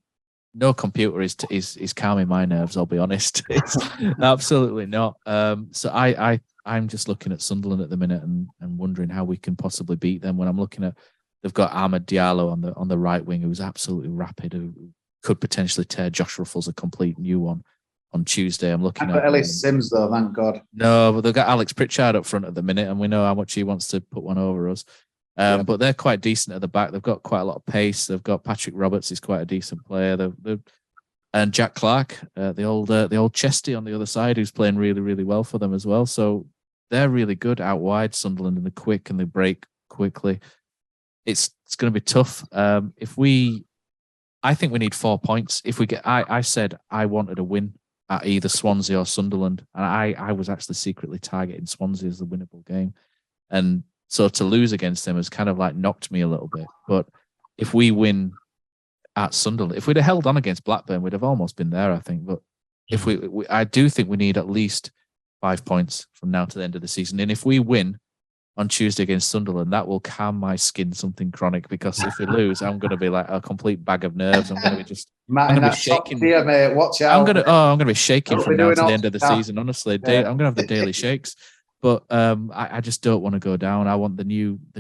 no computer is calming my nerves, I'll be honest. It's absolutely not. So I'm just looking at Sunderland at the minute and wondering how we can possibly beat them. When I'm looking at, they've got Ahmed Diallo on the right wing, who's absolutely rapid, who could potentially tear Josh Ruffles a complete new one on Tuesday. I'm looking at Ellis Sims though, thank God. No, but they've got Alex Pritchard up front at the minute, and we know how much he wants to put one over us. But they're quite decent at the back. They've got quite a lot of pace. They've got Patrick Roberts, he's quite a decent player. And Jack Clark, the old Chesty on the other side, who's playing really, really well for them as well. So they're really good out wide, Sunderland, and they're quick and they break quickly. It's going to be tough. I think we need 4 points. If we get, I said I wanted a win at either Swansea or Sunderland, and I was actually secretly targeting Swansea as the winnable game, and so to lose against them has kind of knocked me a little bit. But if we win at Sunderland, if we'd have held on against Blackburn, we'd have almost been there, I think. But if I do think we need at least 5 points from now to the end of the season. And if we win on Tuesday against Sunderland, that will calm my skin something chronic, because if we lose, I'm going to be like a complete bag of nerves. I'm going to be just, I'm going to be shaking. Here, mate. Watch out. I'm going to be shaking from now to the end of the season. Honestly, I'm going to have the daily shakes. But I just don't want to go down. I want the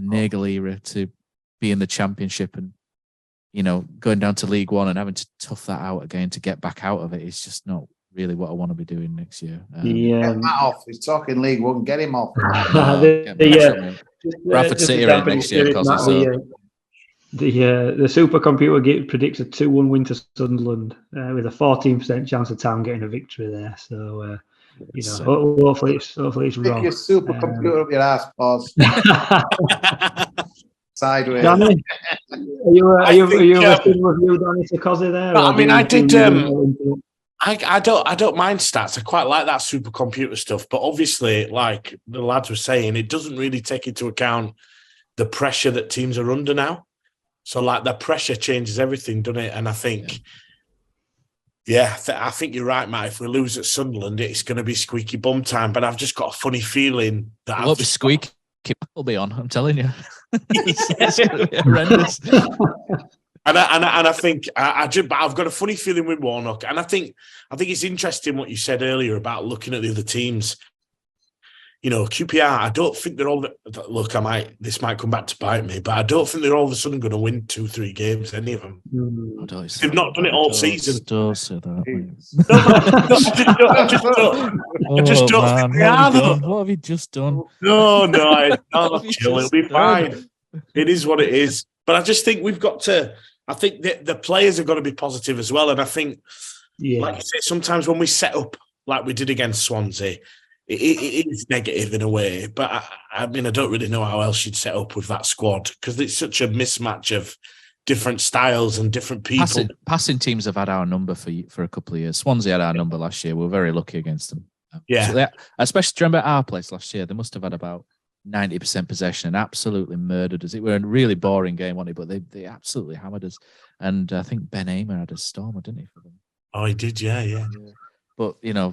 Nagel era to be in the Championship, and going down to League One and having to tough that out again to get back out of it is just not really what I want to be doing next year. Get Matt off. He's talking League One. Get him off. Bradford City are in next year, because the supercomputer predicts a 2-1 win to Sunderland with a 14% chance of Town getting a victory there. So. Hopefully it's wrong. Stick your supercomputer up your ass, Poz. Sideways. Danny, are you a similar view, Danny, to Kosi there? I I don't mind stats. I quite like that supercomputer stuff, but obviously, like the lads were saying, it doesn't really take into account the pressure that teams are under now. So, like, the pressure changes everything, doesn't it? And I think, I think you're right, Matt. If we lose at Sunderland, it's going to be squeaky bum time. But I've just got a funny feeling that it won't be squeaky. It'll be on. I'm telling you, it's going to be horrendous. And I think but I've got a funny feeling with Warnock, and I think it's interesting what you said earlier about looking at the other teams. You know, QPR. I don't think they're all. Look, this might come back to bite me, but I don't think they're all of a sudden going to win 2-3 games. Any of them. They've not done it all season. Don't say that. I just don't think they are. What have you just done? No, chill. It'll be fine. It is what it is. But I just think we've got to. I think the players have got to be positive as well. And I think, like you say, sometimes when we set up like we did against Swansea, it is negative in a way. But I mean, I don't really know how else you'd set up with that squad because it's such a mismatch of different styles and different people. Passing teams have had our number for a couple of years. Swansea had our number last year. We were very lucky against them. So especially, do you remember our place last year? They must have had about 90% possession and absolutely murdered us. It were a really boring game, wasn't it? But they absolutely hammered us. And I think Ben Amer had a stormer, didn't he, for them? Oh, he did, yeah. But, you know,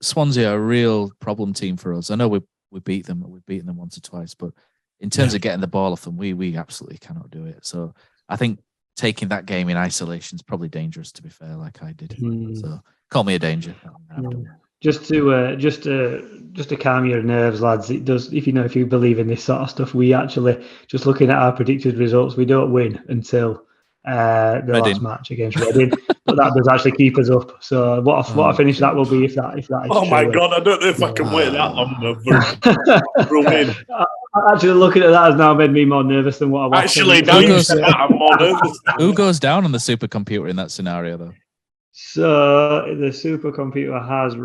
Swansea are a real problem team for us. I know we beat them. We've beaten them once or twice. But in terms of getting the ball off them, we absolutely cannot do it. So I think taking that game in isolation is probably dangerous, to be fair, like I did. So call me a danger. Just to calm your nerves, lads. It does. If you believe in this sort of stuff, we actually, just looking at our predicted results, we don't win until the last match against Reading. But that does actually keep us up. So what a finish that will be if that is. Oh my God! I don't know if I can wait that long for a win. Actually, looking at that has now made me more nervous than what I was. Actually, now you said that, I'm more nervous. Who goes down on the supercomputer in that scenario, though? So the supercomputer has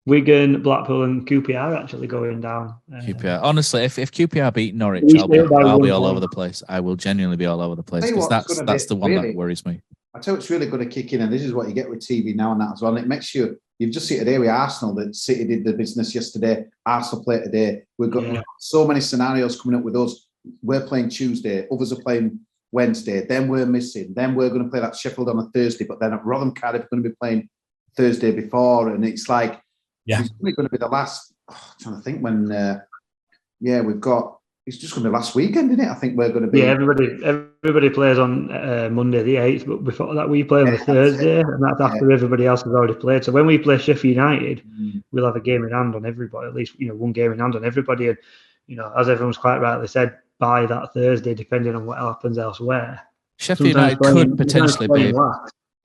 Wigan, Blackpool, and QPR actually going down. QPR. Honestly, if QPR beat Norwich, I'll be all over the place. I will genuinely be all over the place because that's the one that worries me. I tell you what's really going to kick in, and this is what you get with TV now and that as well. And it makes you. You've just seen today with Arsenal that City did the business yesterday. Arsenal play today. We've got so many scenarios coming up with us. We're playing Tuesday. Others are playing Wednesday. Then we're missing. Then we're going to play that Sheffield on a Thursday. But then at Rotherham, Cardiff, we're going to be playing Thursday before. And it's like, it's only going to be the last, I'm trying to think when, we've got, it's just going to be last weekend, isn't it? I think we're going to be. Yeah, everybody plays on Monday the 8th, but before that we play on the Thursday, and that's after everybody else has already played. So when we play Sheffield United, we'll have a game in hand on everybody, at least, one game in hand on everybody. And, as everyone's quite rightly said, by that Thursday, depending on what happens elsewhere. Sheffield United could potentially be.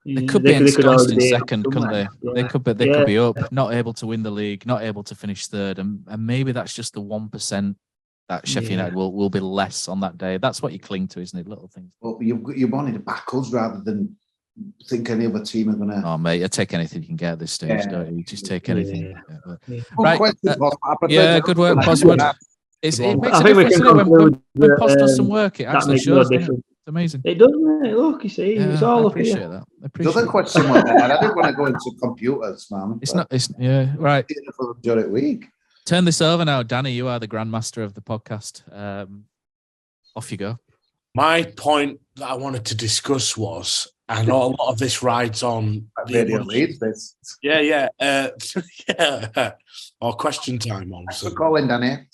They could be ensconced in second, couldn't they? They could be up, not able to win the league, not able to finish third, and maybe that's just the 1% that Sheffield United will be less on that day. That's what you cling to, isn't it? Little things. Well, you wanted to back us rather than think any other team are going to. Oh, mate, you take anything you can get at this stage, don't you? You just take anything. Right. Good work, Boswood. It makes a difference when Poz does some work. It actually shows. It's amazing. It does, mate. Look, you see, it's all up here. That. Another question, I didn't want to go into computers, man. It's right. During the week. Turn this over now, Danny. You are the grandmaster of the podcast. Off you go. My point that I wanted to discuss was, I know a lot of this rides on radio leads this. Yeah. Or question time on. So calling Danny.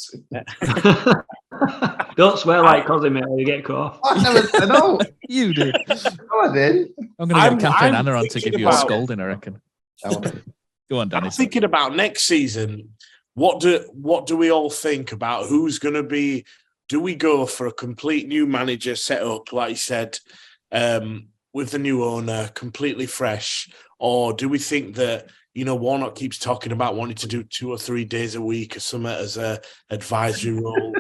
Don't swear like Kosi, mate, or you get cut off. I never said no. You did. No, I did. I'm going to get Catherine Anna on to give you a scolding, I reckon. Go on, Danny. I'm thinking about next season. What do we all think about who's going to be? Do we go for a complete new manager set up, like you said, with the new owner, completely fresh? Or do we think that, Warnock keeps talking about wanting to do 2 or 3 days a week or something as a advisory role?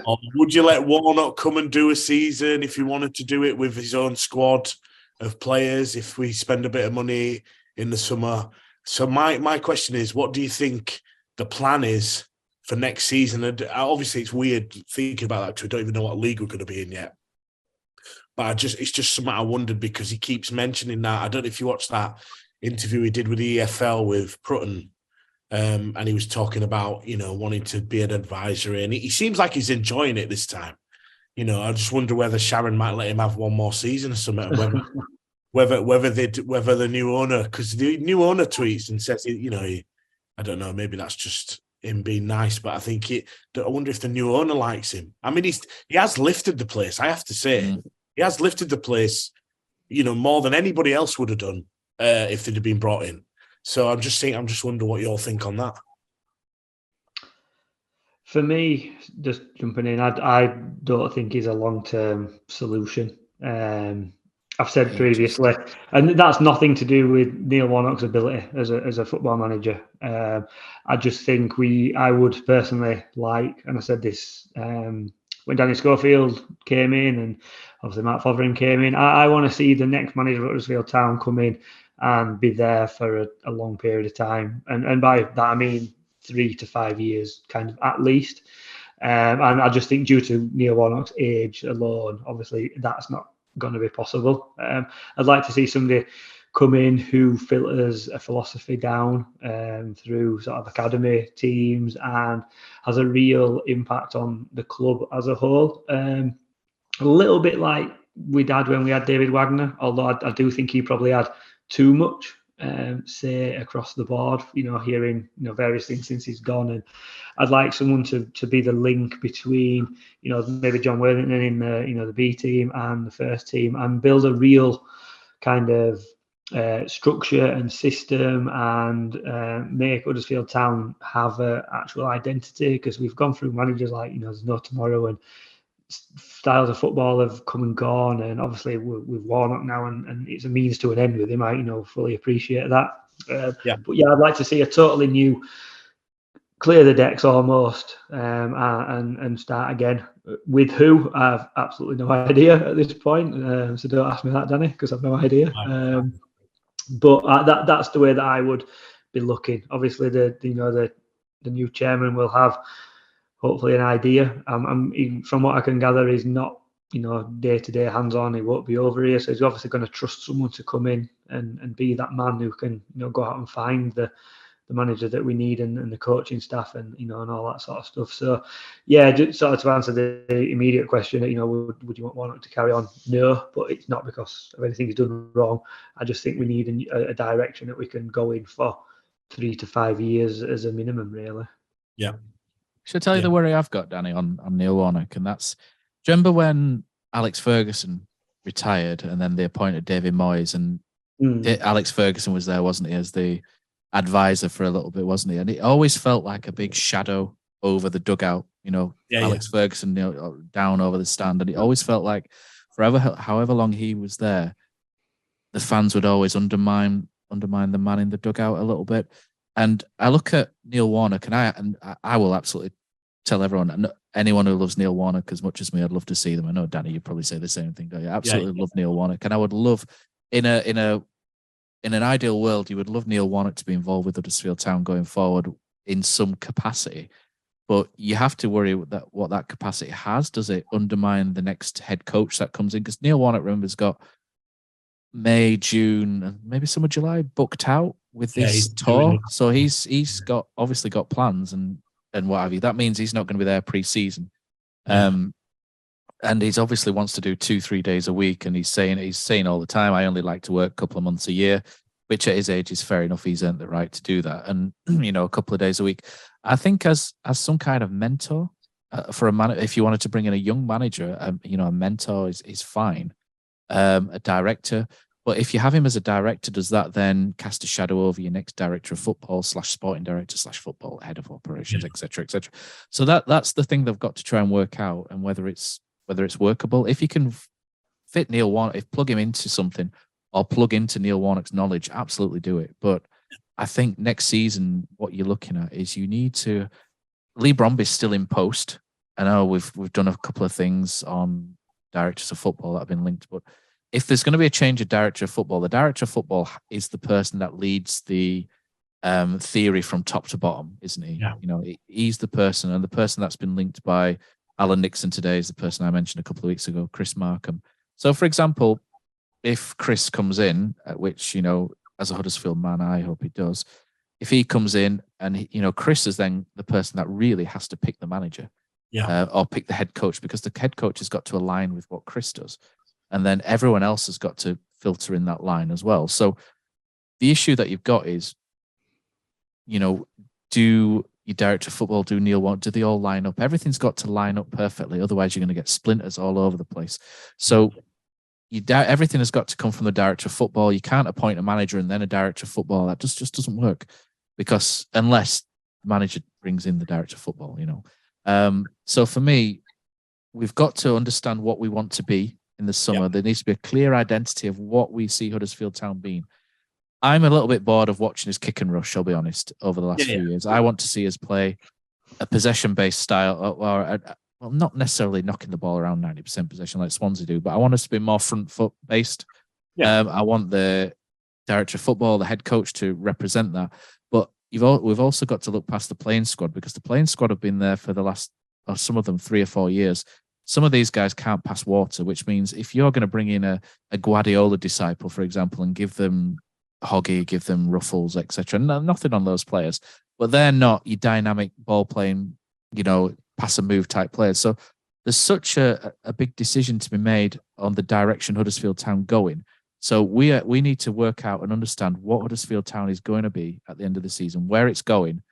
Or would you let Warnock come and do a season if he wanted to do it with his own squad of players, if we spend a bit of money in the summer? So my question is, what do you think the plan is for next season? And obviously it's weird thinking about that because we don't even know what league we're going to be in yet. But it's just something I wondered because he keeps mentioning that. I don't know if you watched that interview he did with the EFL with Prutton, and he was talking about, wanting to be an advisor, and he seems like he's enjoying it this time. I just wonder whether Sharon might let him have one more season or something, whether the new owner, because the new owner tweets and says, I don't know, maybe that's just him being nice, but I wonder if the new owner likes him. I mean, he has lifted the place, I have to say. He has lifted the place, more than anybody else would have done if they'd have been brought in. So I'm just wondering what you all think on that. For me, just jumping in, I don't think he's a long-term solution. I've said previously, and that's nothing to do with Neil Warnock's ability as a football manager. I just think I would personally like, and I said this when Danny Schofield came in, and obviously Matt Fotheringham came in. I want to see the next manager of Huddersfield Town come in and be there for a long period of time, and by that I mean 3 to 5 years, kind of at least. And I just think due to Neil Warnock's age alone, obviously that's not going to be possible. I'd like to see somebody come in who filters a philosophy down through sort of academy teams and has a real impact on the club as a whole. A little bit like we had when we had David Wagner, although I do think he probably had too much say across the board, hearing various things since he's gone. And I'd like someone to be the link between maybe John Worthington in the B team and the first team, and build a real kind of structure and system, and make Huddersfield Town have an actual identity, because we've gone through managers like There's No Tomorrow, and styles of football have come and gone, and obviously with Warnock now, and it's a means to an end with him. I fully appreciate that. But I'd like to see a totally new, clear the decks almost, and start again. With who, I have absolutely no idea at this point. So don't ask me that, Danny, because I've no idea. But that's the way that I would be looking. Obviously, the new chairman will have hopefully an idea. From what I can gather, he's not day-to-day hands-on. He won't be over here, so he's obviously going to trust someone to come in and be that man who can go out and find the manager that we need, and the coaching staff, and and all that sort of stuff. So just sort of to answer the immediate question, would you want Warnock to carry on? No, but it's not because of anything he's done wrong. I just think we need a direction that we can go in for 3 to 5 years as a minimum, really. Yeah. Should I tell you the worry I've got, Danny, on Neil Warnock? And that's, do you remember when Alex Ferguson retired and then they appointed David Moyes, and Alex Ferguson was there, wasn't he, as the advisor for a little bit, wasn't he? And it always felt like a big shadow over the dugout, Alex Ferguson down over the stand. And it always felt like however long he was there, the fans would always undermine the man in the dugout a little bit. And I look at Neil Warnock, and I will absolutely tell everyone, and anyone who loves Neil Warnock as much as me, I'd love to see them. I know, Danny, you probably say the same thing, don't you? I absolutely love Neil Warnock, and I would love, in an ideal world, you would love Neil Warnock to be involved with Huddersfield Town going forward in some capacity. But you have to worry what that capacity has. Does it undermine the next head coach that comes in? Because Neil Warnock, remember, has got May, June, and maybe some of July booked out with this tour. So he's obviously got plans and what have you. That means he's not going to be there pre-season. And he's obviously wants to do 2-3 days a week, and he's saying all the time, I only like to work a couple of months a year, which at his age is fair enough. He's earned the right to do that. And a couple of days a week. I think as some kind of mentor for a man, if you wanted to bring in a young manager, a mentor is fine. A director. But if you have him as a director, does that then cast a shadow over your next director of football / sporting director / football head of operations, etc., etc.? So that's the thing they've got to try and work out, and whether it's workable. If you can fit Neil Warnock, plug him into something, or plug into Neil Warnock's knowledge, absolutely do it. But I think next season, what you're looking at is you need to. Lee Bromby's still in post. I know we've done a couple of things on directors of football that have been linked, but if there's going to be a change of director of football, the director of football is the person that leads the theory from top to bottom, isn't he? Yeah. He's the person, and the person that's been linked by Alan Nixon today is the person I mentioned a couple of weeks ago, Chris Markham. So, for example, if Chris comes in, which, as a Huddersfield man, I hope he does, if he comes in and, Chris is then the person that really has to pick the manager or pick the head coach, because the head coach has got to align with what Chris does. And then everyone else has got to filter in that line as well. So the issue that you've got is, do your director of football, do Neil Warnock, do they all line up? Everything's got to line up perfectly. Otherwise, you're going to get splinters all over the place. So everything has got to come from the director of football. You can't appoint a manager and then a director of football. That just doesn't work, because unless the manager brings in the director of football, So for me, we've got to understand what we want to be in the summer. There needs to be a clear identity of what we see Huddersfield Town being. I'm a little bit bored of watching his kick and rush, I'll be honest, over the last few years. I want to see us play a possession-based style, or not necessarily knocking the ball around 90% possession like Swansea do, but I want us to be more front foot based. I want the director of football, the head coach, to represent that. But we've also got to look past the playing squad, because the playing squad have been there for the last, or some of them, 3 or 4 years. Some of these guys can't pass water, which means if you're going to bring in a Guardiola disciple, for example, and give them Hoggy, give them Ruffles, etc. Nothing on those players, but they're not your dynamic ball playing, pass and move type players. So there's such a big decision to be made on the direction Huddersfield Town going. So we need to work out and understand what Huddersfield Town is going to be at the end of the season, where it's going,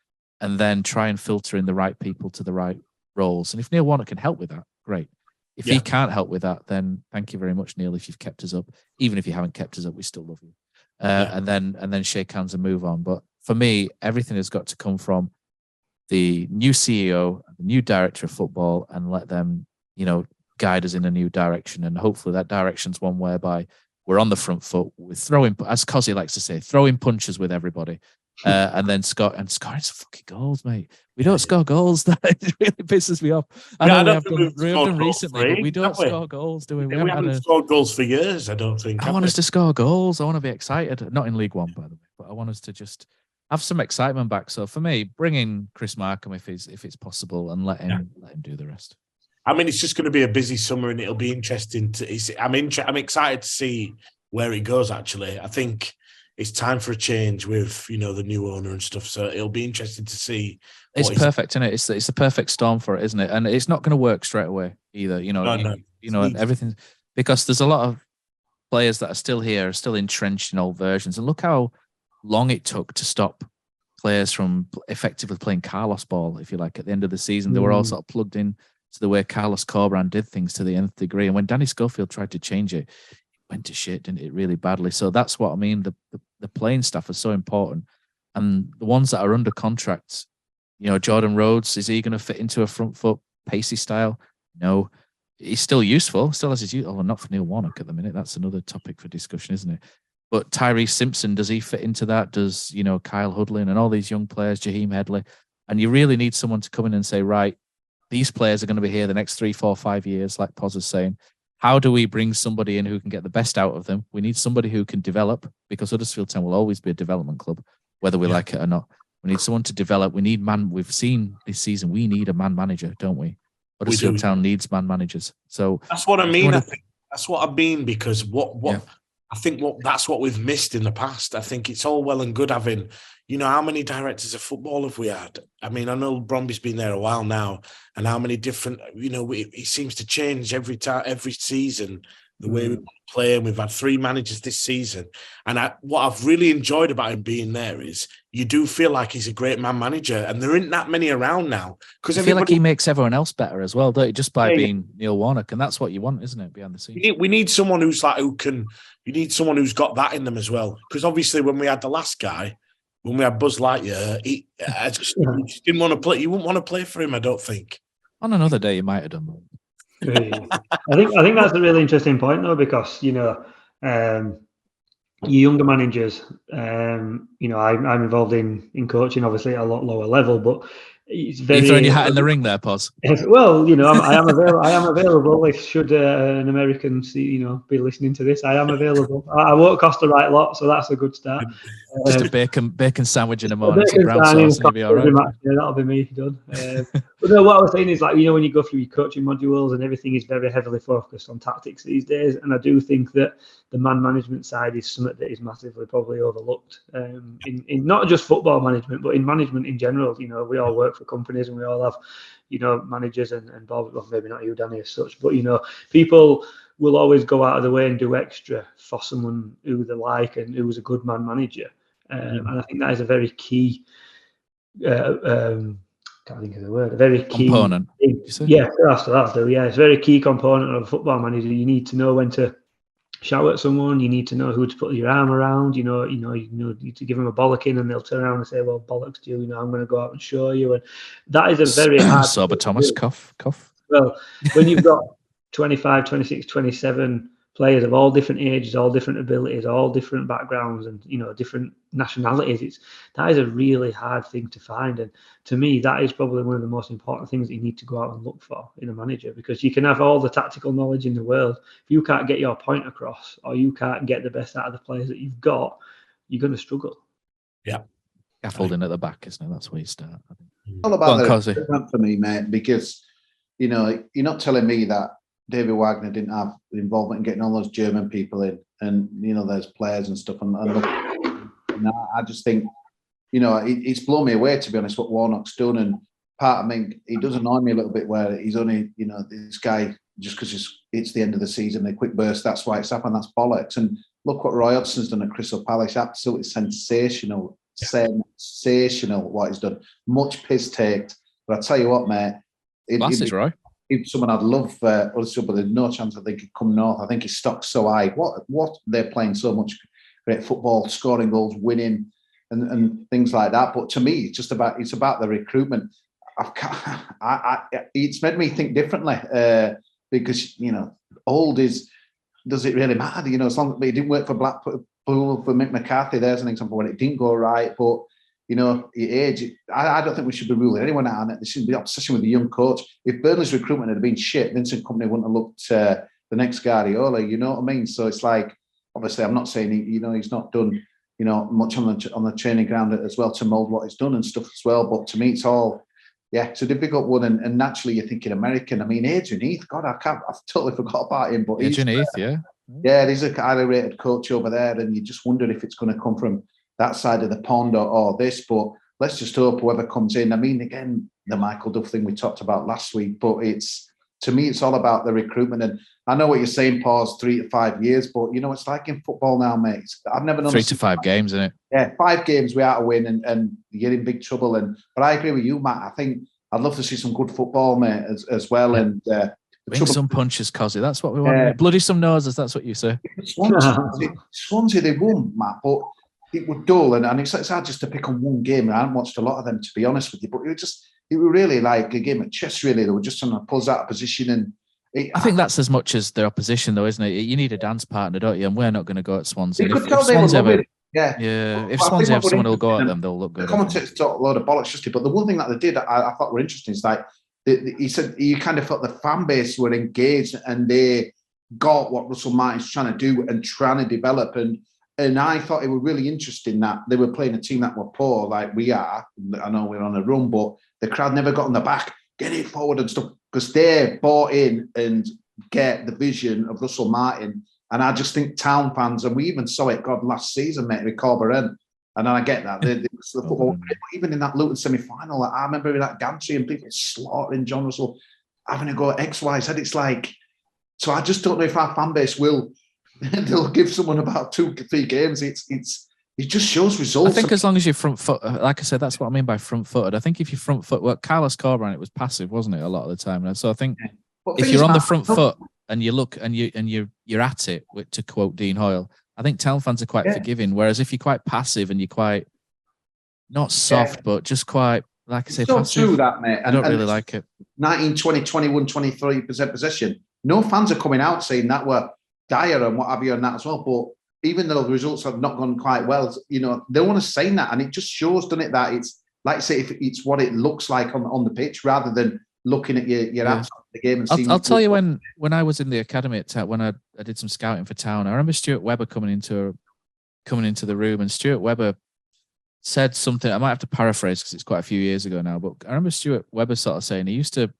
and then try and filter in the right people to the right roles. And if Neil Warnock can help with that, great. If he can't help with that, then thank you very much, Neil. If you've kept us up, even if you haven't kept us up, we still love you. And then shake hands and move on. But for me, everything has got to come from the new CEO, the new director of football, and let them, guide us in a new direction. And hopefully that direction's one whereby we're on the front foot with throwing, as Kosi likes to say, throwing punches with everybody. And then scoring some fucking goals, mate. We don't score goals. That really pisses me off. I know we have done recently, but we don't score goals, do we? We haven't scored goals for years, I don't think. I want us to score goals. I want to be excited. Not in League One, by the way, but I want us to just have some excitement back. So for me, bring in Chris Markham if it's possible, and let him do the rest. I mean, it's just going to be a busy summer, and it'll be interesting I'm excited to see where it goes. Actually, I think it's time for a change with the new owner and stuff. So it'll be interesting to see. It's perfect, isn't it? It's the perfect storm for it, isn't it? And it's not going to work straight away either. Everything, because there's a lot of players that are still here, are still entrenched in old versions. And look how long it took to stop players from effectively playing Carlos ball, if you like. At the end of the season, they were all sort of plugged in to the way Carlos Corberan did things to the nth degree. And when Danny Schofield tried to change it, went to shit, didn't it, really badly? So that's what I mean. The playing staff is so important, and the ones that are under contract, Jordan Rhodes, is he going to fit into a front foot pacey style? No, he's still useful, still has his use. Oh, not for Neil Warnock at the minute. That's another topic for discussion, isn't it? But Tyrese Simpson, does he fit into that? Does Kyle Hudlin and all these young players, Jaheim Headley? And you really need someone to come in and say, right, these players are going to be here the next 3, 4, 5 years, like Poz is saying. How do we bring somebody in who can get the best out of them? We need somebody who can develop, because Huddersfield Town will always be a development club, whether we like it or not. We need someone to develop. We need We've seen this season, we need a man manager, don't we? Huddersfield Town needs man managers. So that's what I mean. I think that's what I mean, because that's what we've missed in the past. I think it's all well and good having, how many directors of football have we had? I mean, I know Bromby's been there a while now, and how many different, it seems to change every season, the way we play. And we've had 3 managers this season. And what I've really enjoyed about him being there is you do feel like he's a great man manager, and there isn't that many around now. Because I feel like he makes everyone else better as well, don't you? Just by being Neil Warnock, and that's what you want, isn't it? Behind the scenes, we need someone who's you need someone who's got that in them as well. Because obviously, when we had the last guy, when we had Buzz Lightyear, I just didn't want to play. You wouldn't want to play for him, I don't think. On another day, you might have done. I think that's a really interesting point, though, because younger managers, I'm involved in coaching, obviously at a lot lower level, but it's very. You throwing your hat in the ring there, Poz? Well, I am available. If should an American be listening to this, I am available. I won't cost the right lot, so that's a good start. Just a bacon sandwich in the morning, some brown sauce, and you'll be all right. Yeah, that'll be me done. But no, what I was saying is, like, you know, when you go through your coaching modules and everything is very heavily focused on tactics these days, and I do think that the man management side is something that is massively probably overlooked in not just football management, but in management in general. You know, we all work for companies and we all have, you know, managers and Bob, well, maybe not you, Danny, as such, but, you know, people will always go out of the way and do extra for someone who they like and who's a good man manager. And I think that is a very key, can't think of the word, a very key component. Yeah, that'll do. Yeah, it's a very key component of a football manager. You need to know when to shout at someone. You need to know who to put your arm around. You need to give them a bollocking, and they'll turn around and say, "Well, bollocks to you. You know, I'm going to go out and show you." And that is a very hard. Sober Thomas, cough. Well, when you've got 25, 26, 27 players of all different ages, all different abilities, all different backgrounds, and, you know, different nationalities, that is a really hard thing to find. And to me, that is probably one of the most important things that you need to go out and look for in a manager, because you can have all the tactical knowledge in the world. If you can't get your point across, or you can't get the best out of the players that you've got, you're going to struggle. Yeah. Scaffolding at the back, isn't it? That's where you start. I think. All about the for me, mate, because, you know, you're not telling me that David Wagner didn't have involvement in getting all those German people in, and, you know, there's players and stuff. And look, I just think, you know, it's blown me away, to be honest, what Warnock's done. And part of me, he does annoy me a little bit, where he's only, you know, this guy, just because it's the end of the season, a quick burst, that's why it's happened, that's bollocks. And look what Roy Hodgson's done at Crystal Palace, absolutely sensational what he's done. Much piss taked, but I tell you what, mate, Glasses, Roy. If someone I'd love but there's no chance I think he'd come north. I think his stock's so high. What they're playing so much great football, scoring goals, winning, and things like that. But to me, it's about the recruitment. It's made me think differently, because, you know, does it really matter? You know, as long as it didn't work for Blackpool, for Mick McCarthy, there's an example when it didn't go right. But, you know, your age, I don't think we should be ruling anyone out on it. There shouldn't be obsession with the young coach. If Burnley's recruitment had been shit, Vincent Kompany wouldn't have looked the next Guardiola, you know what I mean? So it's like, obviously, I'm not saying he's not done, you know, much on the training ground as well to mould what he's done and stuff as well. But to me, it's all, yeah, it's a difficult one. And naturally, you're thinking American. I mean, Adrian Heath, God, I've totally forgot about him. But Adrian Heath, yeah. Yeah, he's a highly rated coach over there, and you just wonder if it's going to come from that side of the pond or this. But let's just hope whoever comes in. I mean, again, the Michael Duff thing we talked about last week, but to me, it's all about the recruitment. And I know what you're saying, Poz, 3 to 5 years, but, you know, it's like in football now, mate. I've never known 3 to 5 games, isn't it? Yeah, 5 games we out to win, and you're in big trouble. But I agree with you, Matt. I think I'd love to see some good football, mate, as well. And wing some punches, Kosi. That's what we want. Bloody some noses. That's what you say. Swansea, they won, Matt, but it was dull, and it's hard just to pick on one game. I haven't watched a lot of them, to be honest with you, but it was really like a game of chess, really. They were just trying to pull us out of position. And I think that's as much as their opposition, though, isn't it? You need a dance partner, don't you? And we're not going to go at Swansea. If Swansea if Swansea have someone who'll go at them, they'll look good. The commentators talk a load of bollocks, Justy, but the one thing that they did I thought were interesting is, like, he said he kind of felt the fan base were engaged and they got what Russell Martin's trying to do and trying to develop. And I thought it was really interesting that they were playing a team that were poor, like we are. I know we're on a run, but the crowd never got on the back, get it forward and stuff, because they bought in and get the vision of Russell Martin. And I just think Town fans, and we even saw it, last season, mate, with Corberán. And I get that. The football, even in that Luton semi-final, I remember that Gantry and people slaughtering John Russell, having to go X, Y, Z. It's like, so I just don't know if our fan base they'll give someone about 2 to 3 games. It just shows results. I think as long as you're front foot, like I said, that's what I mean by front footed. I think if you're front foot, well, Carlos Corberán, it was passive, wasn't it, a lot of the time? And so I think if you're on the front foot and you look and you're at it, to quote Dean Hoyle, I think Town fans are quite forgiving. Whereas if you're quite passive and you're quite not soft, but just quite, like I say, so passive, true that, mate. I don't really like it. 19, 20, 21, 23% possession. No fans are coming out saying that we're dire and what have you and that as well. But even though the results have not gone quite well, you know, they want to say that, and it just shows, doesn't it, that it's, like I say, if it's what it looks like on the pitch rather than looking at your apps of the game. And I'll tell you, when I was in the academy at Town, when I did some scouting for Town, I remember Stuart Webber coming into coming into the room, and Stuart Webber said something. I might have to paraphrase because it's quite a few years ago now, but I remember Stuart Webber sort of saying he used to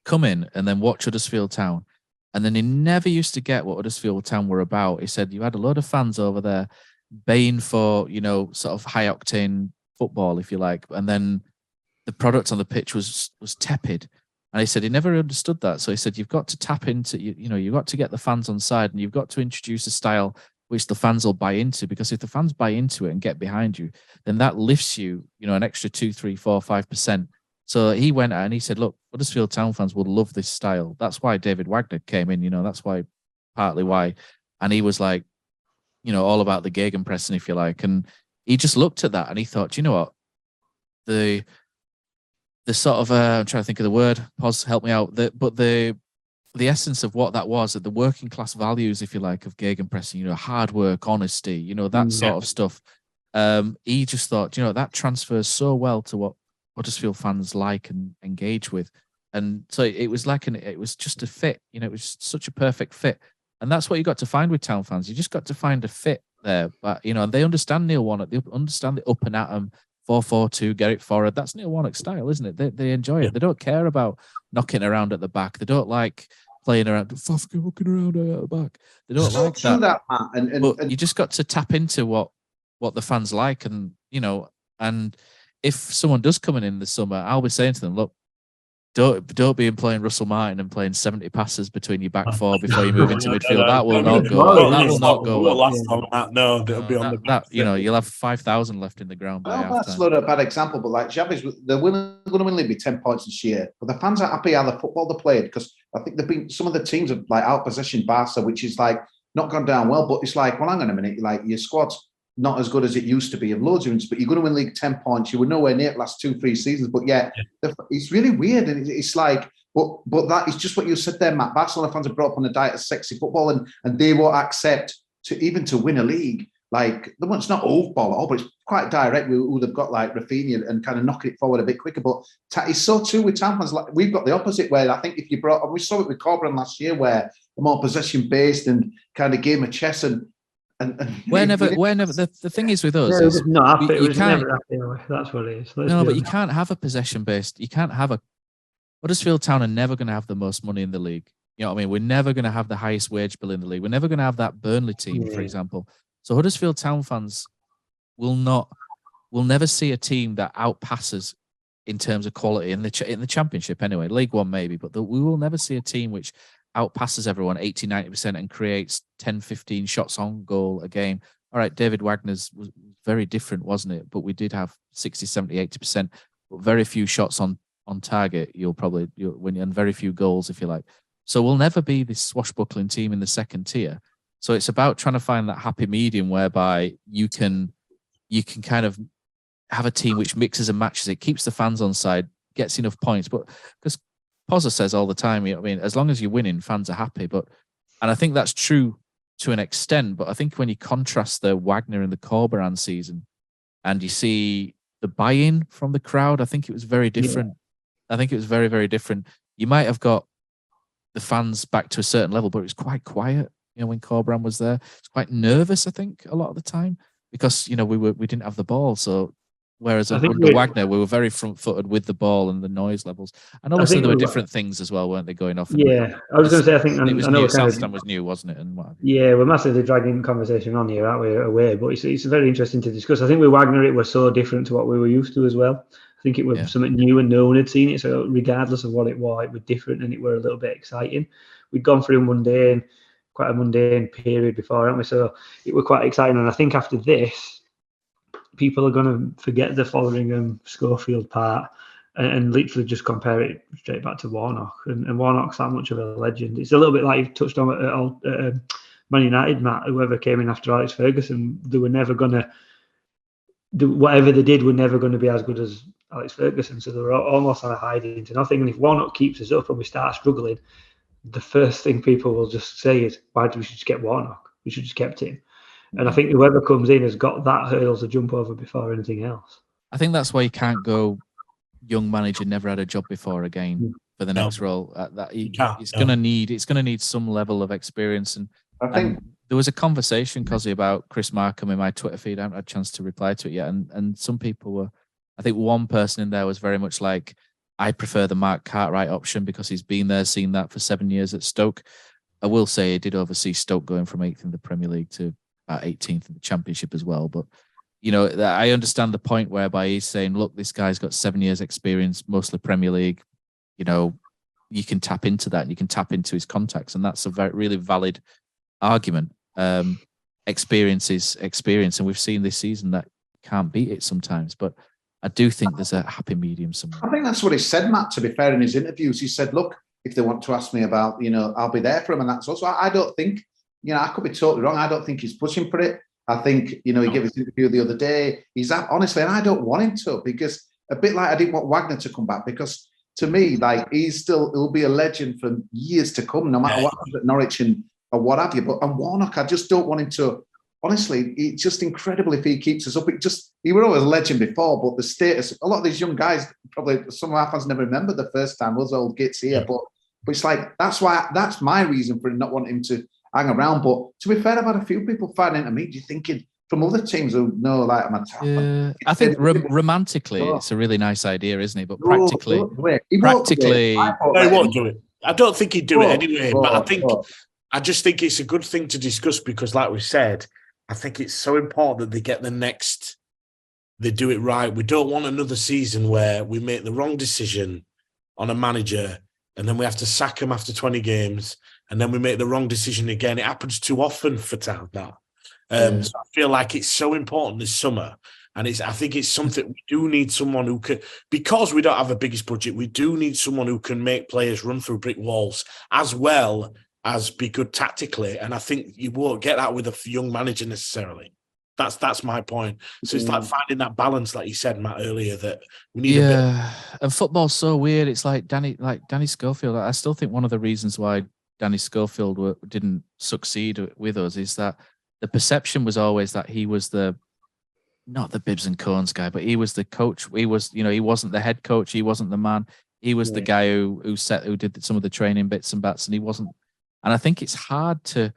come in and then watch Huddersfield Town, and then he never used to get what Huddersfield Town were about. He said you had a lot of fans over there baying for, sort of high octane football, if you like, and then the product on the pitch was tepid. And he said he never understood that. So he said you've got to tap into, you've got to get the fans on side, and you've got to introduce a style which the fans will buy into, because if the fans buy into it and get behind you, then that lifts you, an extra 2, 3, 4, 5%. So he went out and he said, look, Huddersfield Town fans will love this style. That's why David Wagner came in, that's partly why. And he was like, all about the gegenpressing, if you like. And he just looked at that and he thought, you know what, the sort of, I'm trying to think of the word, Poz, help me out. But the essence of what that was, the working class values, if you like, of gegenpressing, hard work, honesty, that sort of stuff. He just thought, that transfers so well to what Huddersfield fans like and engage with. And so it was it was just a fit, it was such a perfect fit. And that's what you got to find with Town fans. You just got to find a fit there. But, and they understand Neil Warnock. They understand the up and at 'em, 4-4-2, get it forward. That's Neil Warnock style, isn't it? They enjoy it. They don't care about knocking around at the back. They don't like playing around, hooking around at the back. They don't like that. Matt. But you just got to tap into what the fans like. And, and if someone does come in the summer, I'll be saying to them, look, don't be playing Russell Martin and playing 70 passes between your back four before you move into midfield. That will not go. That will not go well. No, they'll be on the back. You'll have 5,000 left in the ground by half that's not a bad example, but like Xavi's, they're going to win league 10 points this year. But the fans are happy how the football they played, because I think they've been, some of the teams have like out-possessioned Barca, which is like not gone down well. But it's like, well, hang on a minute, like your squad's not as good as it used to be. Of loads of injuries, but you're going to win league 10 points. You were nowhere near it last 2-3 seasons. But it's really weird, and it's like, but that is just what you said there, Matt. Barcelona fans are brought up on a diet of sexy football, and they won't accept to win a league. Like, it's not old ball at all, but it's quite direct with who they've got, like Rafinha, and kind of knocking it forward a bit quicker. But it's so too with Town fans. Like, we've got the opposite, where I think if you we saw it with Corcoran last year, where they're more possession based and kind of game of chess and whenever the thing is with us, is that's what it is. But you can't have a possession based. You can't have Huddersfield Town are never going to have the most money in the league. You know what I mean? We're never going to have the highest wage bill in the league. We're never going to have that Burnley team, for example. So Huddersfield Town fans will never see a team that outpasses in terms of quality in the Championship anyway. League One maybe, but we will never see a team which outpasses everyone 80-90% and creates 10-15 shots on goal a game. All right, David Wagner's was very different, wasn't it? But we did have 60-70-80%, but very few shots on target. You'll win, and very few goals, if you like. So we'll never be this swashbuckling team in the second tier. So it's about trying to find that happy medium whereby you can kind of have a team which mixes and matches. It keeps the fans on side, gets enough points, but because Pozza says all the time, I mean, as long as you're winning, fans are happy. And I think that's true to an extent. But I think when you contrast the Wagner and the Corberan season, and you see the buy-in from the crowd, I think it was very different. I think it was very, very different. You might have got the fans back to a certain level, but it was quite quiet. When Corberan was there, it's quite nervous. I think a lot of the time because we didn't have the ball. So. Whereas under Wagner, we were very front-footed with the ball and the noise levels. And obviously there were different things as well, weren't they, going off? Yeah, I was going to say, I think... It was new, Southstand was new, wasn't it? And what have you. Yeah, we're massively dragging conversation on here, aren't we, away? But it's very interesting to discuss. I think with Wagner, it was so different to what we were used to as well. I think it was something new and no one had seen it. So regardless of what it was different and it were a little bit exciting. We'd gone through quite a mundane period before, haven't we? So it was quite exciting. And I think after this, people are going to forget the Fotheringham Schofield part and literally just compare it straight back to Warnock. And Warnock's that much of a legend. It's a little bit like you've touched on at Man United, Matt, whoever came in after Alex Ferguson, they were never going to do whatever they did, were never going to be as good as Alex Ferguson. So they were almost on a hiding into nothing. And if Warnock keeps us up and we start struggling, the first thing people will just say is, why do we just get Warnock? We should just kept him. And I think whoever comes in has got that hurdle to jump over before anything else. I think that's why you can't go young manager, never had a job before again for the next role. It's going to need some level of experience, and There was a conversation, Kosi, about Chris Markham in my Twitter feed. I haven't had a chance to reply to it yet. And some people were, I think one person in there was very much like, I prefer the Mark Cartwright option because he's been there, seen that for 7 years at Stoke. I will say he did oversee Stoke going from 8th in the Premier League to 18th in the Championship as well. But, you know, I understand the point whereby he's saying, look, this guy's got 7 years experience, mostly Premier League. You know, you can tap into that and you can tap into his contacts. And that's a very, really valid argument. Experience is experience. And we've seen this season that can't beat it sometimes. But I do think there's a happy medium somewhere. I think that's what he said, Matt, to be fair, in his interviews. He said, look, if they want to ask me about, you know, I'll be there for them. And that's also, I don't think, you know, I could be totally wrong. I don't think he's pushing for it. I think, you know, he gave his interview the other day. He's honestly, and I don't want him to, because a bit like I didn't want Wagner to come back, because to me, like, he'll be a legend for years to come, no matter what happens at Norwich and or what have you. And Warnock, I just don't want him to. Honestly, it's just incredible if he keeps us up. He was always a legend before, but the status, a lot of these young guys, probably some of our fans never remember the first time those old gits here. Yeah. But it's like, that's my reason for not wanting him to hang around. But to be fair, I've had a few people find into me, you're thinking from other teams who know, like, I'm a tap. Yeah, I think romantically, it's a really nice idea, isn't it? But practically, he won't do it. I don't think he'd do it anyway. But I just think it's a good thing to discuss because, like we said, I think it's so important that they get they do it right. We don't want another season where we make the wrong decision on a manager and then we have to sack him after 20 games and then we make the wrong decision again. It happens too often for Town, that. So I feel like it's so important this summer. And I think it's something we do need someone who can, because we don't have the biggest budget, we do need someone who can make players run through brick walls as well as be good tactically. And I think you won't get that with a young manager necessarily. That's my point. So it's like finding that balance, like you said, Matt, earlier, that we need a bit. And football's so weird. It's like Danny Schofield. I still think one of the reasons why Danny Schofield didn't succeed with us is that the perception was always that he was not the bibs and cones guy, but he was the coach. He wasn't the head coach. He wasn't the man. He was the guy who did some of the training bits and bats, and he wasn't. And I think it's hard to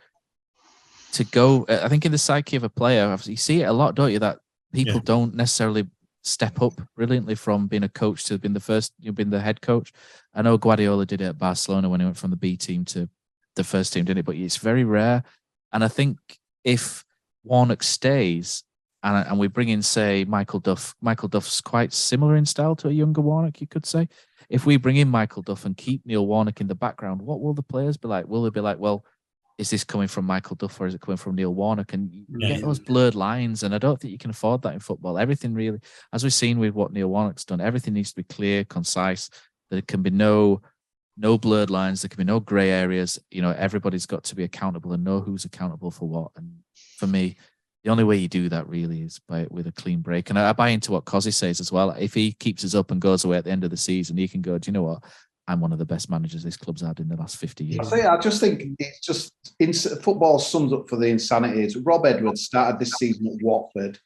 go. I think in the psyche of a player, you see it a lot, don't you? That people don't necessarily step up brilliantly from being a coach to being the head coach. I know Guardiola did it at Barcelona when he went from the B team to the first team, didn't it? But it's very rare. And I think if Warnock stays and we bring in, say, Michael Duff's quite similar in style to a younger Warnock, you could say. If we bring in Michael Duff and keep Neil Warnock in the background, what will the players be like? Will they be like, well, is this coming from Michael Duff or is it coming from Neil Warnock? And you get those blurred lines, and I don't think you can afford that in football. Everything really, as we've seen with what Neil Warnock's done, everything needs to be clear, concise. There can be no blurred lines. There can be no grey areas. You know, everybody's got to be accountable and know who's accountable for what. And for me, the only way you do that really is with a clean break. And I buy into what Kosi says as well. If he keeps us up and goes away at the end of the season, he can go, do you know what? I'm one of the best managers this club's had in the last 50 years. I just think it's just football sums up for the insanity. Rob Edwards started this season at Watford.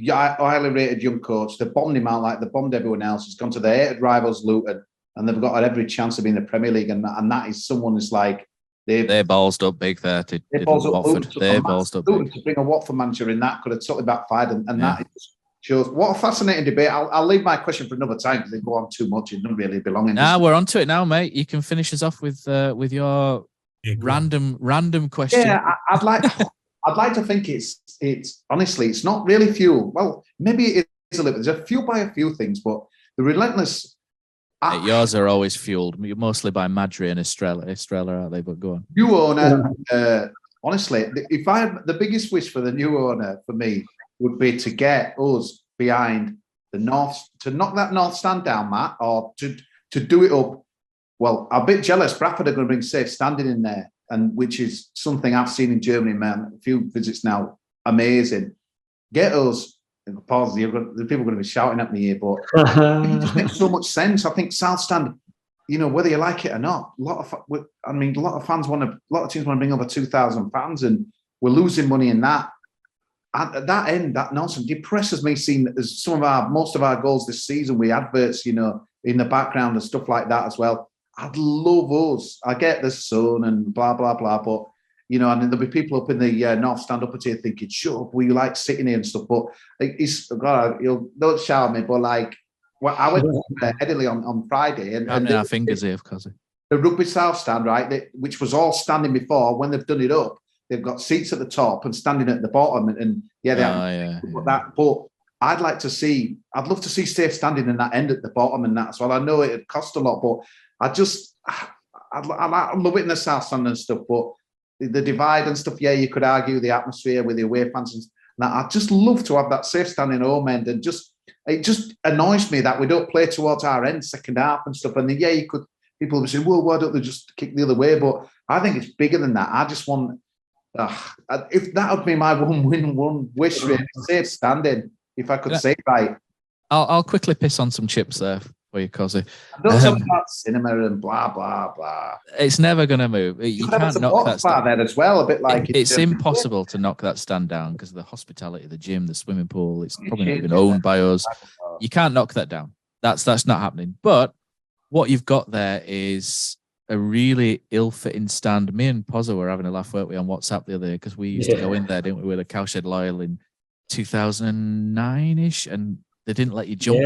Highly rated young coach. They bombed him out like they bombed everyone else. He's gone to their hated rivals, Luton, and they've got every chance of being in the Premier League. And that is someone who's like, They're ballsed up big there. They're ballsed up big. To bring a Watford manager in that could have totally backfired, and that shows what a fascinating debate. I'll leave my question for another time because they go on too much. It doesn't really belong in. We're on to it now, mate. You can finish us off with your random question. Yeah, I'd like to think it's honestly it's not really fueled. Well, maybe it is a little. There's fueled by a few things, but the relentless. Yours are always fueled, mostly by Madri and Estrella, aren't they? But go on. New owner, honestly, if I had the biggest wish for the new owner for me would be to get us behind the North, to knock that North stand down, Matt, or to do it up. Well, I'm a bit jealous. Bradford are going to bring safe standing in there, and which is something I've seen in Germany, man. A few visits now, amazing. Get us. Pause. The people are going to be shouting at me here, but it just makes so much sense. I think South Stand, you know, whether you like it or not, a lot of teams want to bring over 2,000 fans, and we're losing money in that. At that end, that nonsense depresses me. Seeing that there's most of our goals this season, we adverts, you know, in the background and stuff like that as well. I'd love us. I get the Sun and blah blah blah, but you know, and there'll be people up in the North Stand up here thinking, "Shut up, were you like sitting here and stuff?" But it's God, don't shout at me, but like, well, I went to Headingley on Friday, and our fingers here, of course. The Rugby South stand, right, which was all standing before. When they've done it up, they've got seats at the top and standing at the bottom, and that. But I'd love to see safe standing in that end at the bottom and that as well. I know it'd cost a lot, but I love it in the South stand and stuff, but the divide and stuff, you could argue the atmosphere with the away fans and that. I'd just love to have that safe standing home end, and it just annoys me that we don't play towards our end second half and stuff. And then, you could, people would say, well, why don't they just kick the other way? But I think it's bigger than that. I just want, if that would be my one wish, really, safe standing, if I could say it right. I'll quickly piss on some chips there for you, Kosi. Don't tell me about cinema and blah, blah, blah. It's never going to move. You can't knock that stand there as well, a bit like... It's impossible to knock that stand down because of the hospitality, the gym, the swimming pool. It's probably not even owned by us. You can't knock that down. That's not happening. But what you've got there is a really ill-fitting stand. Me and Poz were having a laugh, weren't we, on WhatsApp the other day, because we used to go in there, didn't we, with a Cowshed Loyal in 2009-ish, and they didn't let you jump.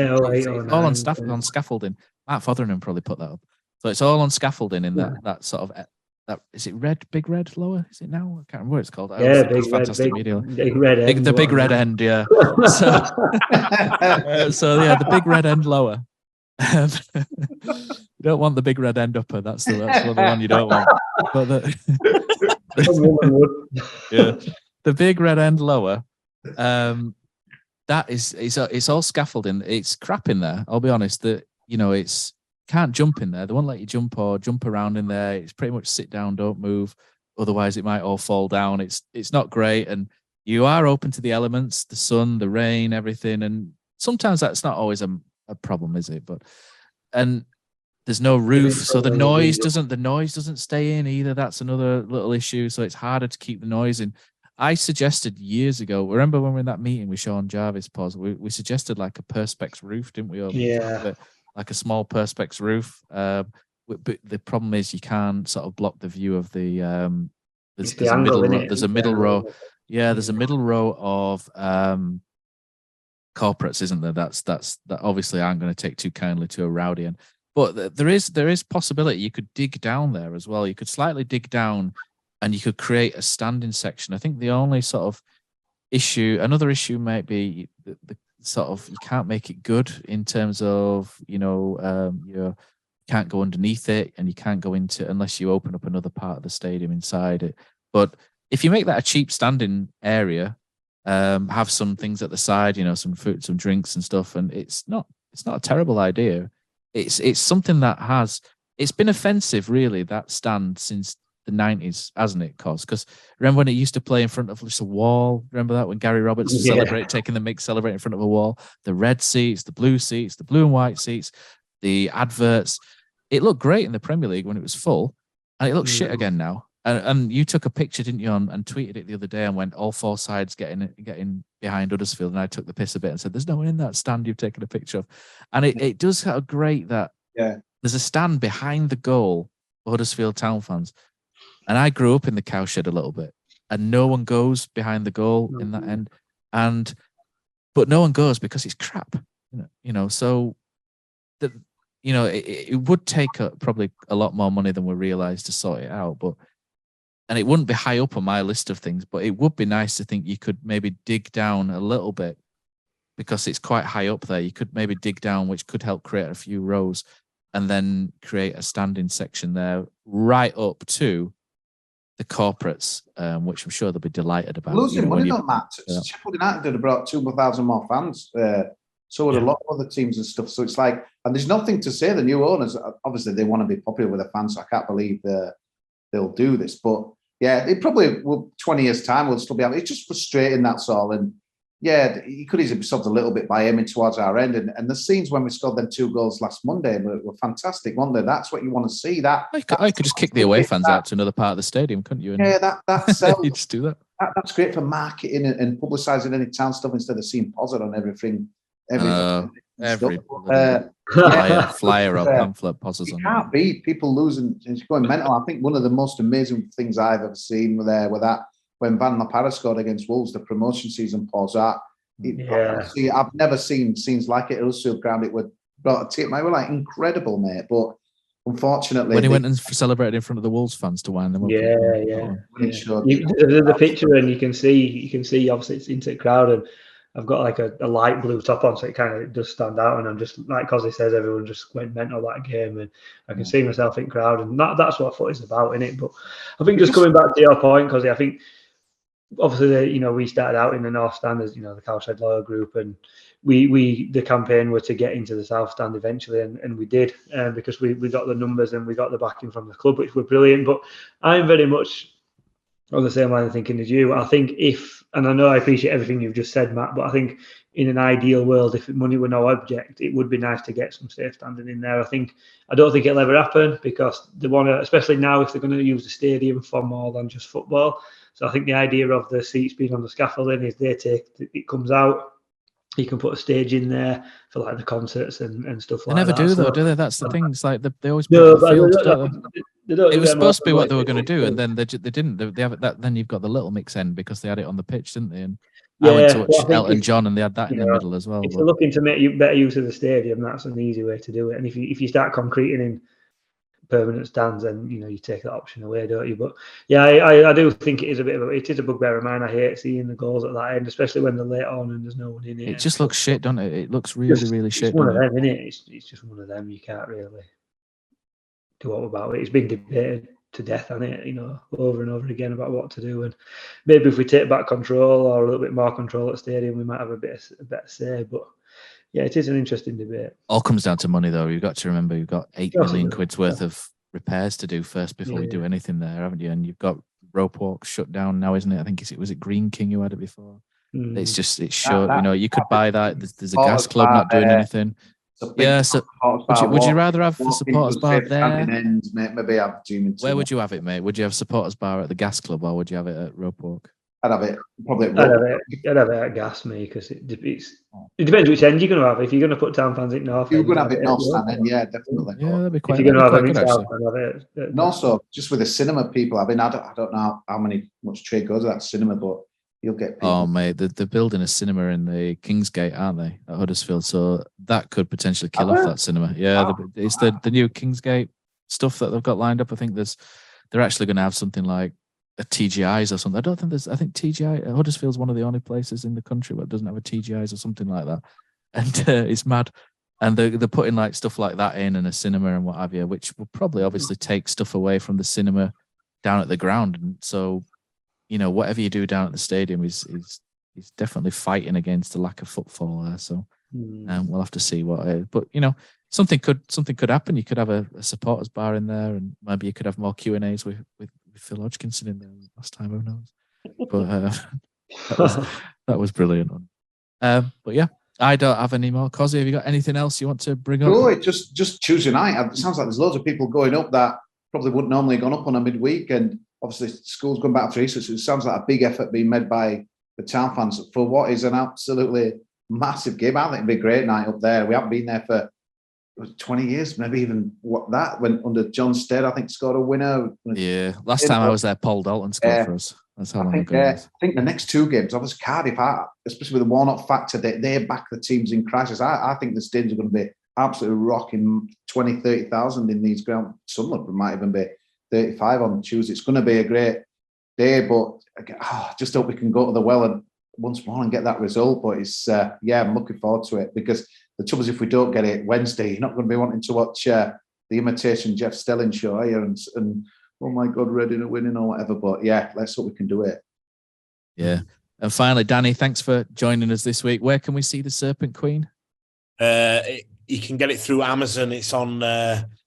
All on scaffolding. Matt Fotheringham probably put that up. So it's all on scaffolding in that sort of... That, is it Big Red lower? Is it now? I can't remember what it's called. Big red end. The big red end, yeah. So the big red end lower. You don't want the big red end upper. That's the one you don't want. But the big red end lower. That is, it's all scaffolding. It's crap in there. I'll be honest. It's can't jump in there. They won't let you jump or jump around in there. It's pretty much sit down, don't move. Otherwise, it might all fall down. It's not great, and you are open to the elements, the sun, the rain, everything. And sometimes that's not always a problem, is it? And there's no roof, so the noise doesn't stay in either. That's another little issue. So it's harder to keep the noise in. I suggested years ago, remember when we were in that meeting with Sean Jarvis, Poz, we suggested like a Perspex roof, didn't we? Like a small Perspex roof. But the problem is you can't sort of block the view of the there's a middle row of corporates, isn't there? That obviously aren't going to take too kindly to a rowdy end. But there is possibility you could dig down there as well. You could slightly dig down and you could create a standing section. I think the only sort of another issue might be the sort of, you can't make it good in terms of, you can't go underneath it, and you can't go into unless you open up another part of the stadium inside it. But if you make that a cheap standing area, have some things at the side, some food, some drinks and stuff, and it's not a terrible idea. It's something that it's been offensive, really, that stand since the 90s, hasn't it, Cos? Because remember when it used to play in front of just a wall? Remember that, when Gary Roberts taking the mix, celebrating in front of a wall? The red seats, the blue and white seats, the adverts. It looked great in the Premier League when it was full, and it looks shit again now. And you took a picture, didn't you, and tweeted it the other day, and went all four sides getting behind Huddersfield, and I took the piss a bit and said, "There's no one in that stand you've taken a picture of," and it does have great that there's a stand behind the goal for Huddersfield Town fans. And I grew up in the cowshed a little bit, and no one goes behind the goal in that end, but no one goes because it's crap, So it would take probably a lot more money than we realise to sort it out, and it wouldn't be high up on my list of things, but it would be nice to think you could maybe dig down a little bit, because it's quite high up there. You could maybe dig down, which could help create a few rows, and then create a standing section there right up to the corporates, which I'm sure they'll be delighted about. Losing money on that. Sheffield United would have brought 2,000 more fans. So would a lot of other teams and stuff. So it's like, and there's nothing to say. The new owners, obviously, they want to be popular with the fans. So I can't believe they'll do this. But it probably will. 20 years time, we'll still be able. It's just frustrating. That's all. And he could easily be solved a little bit by aiming towards our end. And the scenes when we scored them 2 goals last Monday were fantastic, weren't they? That's what you want to see. I could just kick the away fans out to another part of the stadium, couldn't you? That's you just do that. That's great for marketing and publicising any town stuff instead of seeing Poz on everything. flyer or pamphlet Poz on. You can't beat people losing. It's going mental. I think one of the most amazing things I've ever seen with that when Van La Parra scored against Wolves, the promotion season, Poz. I've never seen scenes like it at Huddersfield Ground. It would brought a team. I were like incredible, mate. But unfortunately, when he went and celebrated in front of the Wolves fans to wind them up. The picture, and you can see obviously it's into the crowd, and I've got like a light blue top on, so it kind of does stand out. And I'm just like Kosi says, everyone just went mental that game, and I can see myself in crowd, and that's what foot is about, isn't it? But I think just coming back to your point, Kosi, I think obviously we started out in the North Stand as the Cowshed Loyal group, and the campaign were to get into the South Stand eventually, and we did because we got the numbers and we got the backing from the club, which were brilliant. But I'm very much on the same line of thinking as you. I think and I know I appreciate everything you've just said, Matt, but I think in an ideal world, if money were no object, it would be nice to get some safe standing in there. I don't think it'll ever happen because they want to, especially now if they're going to use the stadium for more than just football. So I think the idea of the seats being on the scaffolding is it comes out. You can put a stage in there for like the concerts and stuff like that. They never do though, do they? That's the thing. It's like they always put the field. It was supposed to be what they were going to do, and then they didn't. They have that. Then you've got the little mix end because they had it on the pitch, didn't they? And I went to watch Elton John, and they had that in the middle as well. If you're looking to make better use of the stadium, that's an easy way to do it. And if you start concreting in permanent stands, and you take that option away, don't you? But yeah, I do think it is a bugbear of mine. I hate seeing the goals at that end, especially when they're late on and there's no one in it. It just looks shit, doesn't it? It looks really shit. It's one of them, isn't it? It's just one of them. You can't really do what about it. It's been debated to death, hasn't it? Over and over again about what to do. And maybe if we take back control or a little bit more control at the stadium, we might have a better say. But yeah, it is an interesting debate. All comes down to money, though. You've got to remember you've got 8 million quid's worth of repairs to do first before we do anything there, haven't you? And you've got rope walks shut down now, isn't it? I think was it Green King who had it before? It's shut. You could buy that. There's a gas club not doing anything. Yeah. So would you rather have the supporters bar there? Maybe have Where would you have it, mate? Would you have supporters bar at the gas club, or would you have it at rope walk? I'd have it probably. I'd have it at gas, me, because it depends which end you're going to have. If you're going to put town fans in North, you're going to have it North Stand, yeah, definitely. Yeah, that'd be quite. If you're going to have it in South, and also just with the cinema people, I don't know how much trade goes to that cinema, but you'll get people. Oh mate, they're building a cinema in the Kingsgate, aren't they, at Huddersfield? So that could potentially kill off that cinema. Yeah, it's the new Kingsgate stuff that they've got lined up. I think they're actually going to have something like a TGI's or something. I think TGI Huddersfield's one of the only places in the country where it doesn't have a TGI's or something like that, and it's mad. And they're putting like stuff like that in, and a cinema and what have you, which will probably obviously take stuff away from the cinema down at the ground. And so, whatever you do down at the stadium is definitely fighting against the lack of footfall there. So we'll have to see what. But something could happen. You could have a supporters bar in there, and maybe you could have more Q&As with Phil Hodgkinson in there last time. Who knows? But that was brilliant. But yeah, I don't have any more. Kosi, have you got anything else you want to bring up? No, just Tuesday night. It sounds like there's loads of people going up that probably wouldn't normally have gone up on a midweek, and obviously school's going back after Easter, so it sounds like a big effort being made by the town fans for what is an absolutely massive game. I think it'd be a great night up there. We haven't been there for 20 years, maybe even when under John Stead, I think, scored a winner. Yeah, last time I was there, Paul Dalton scored for us. That's how long ago. I think the next 2 games, obviously Cardiff, especially with the Warnock factor, they back the teams in crashes. I think the stadiums are going to be absolutely rocking 20, 30,000 in these grounds. Sunderland might even be 35 on Tuesday. It's going to be a great day, but I just hope we can go to the well and once more and get that result. But it's I'm looking forward to it, because the trouble is if we don't get it Wednesday, you're not going to be wanting to watch the imitation Jeff Stelling show, are you? And oh my God, Reading are winning or whatever. But yeah, let's hope we can do it. Yeah. And finally, Danny, thanks for joining us this week. Where can we see the Serpent Queen? You can get it through Amazon. It's on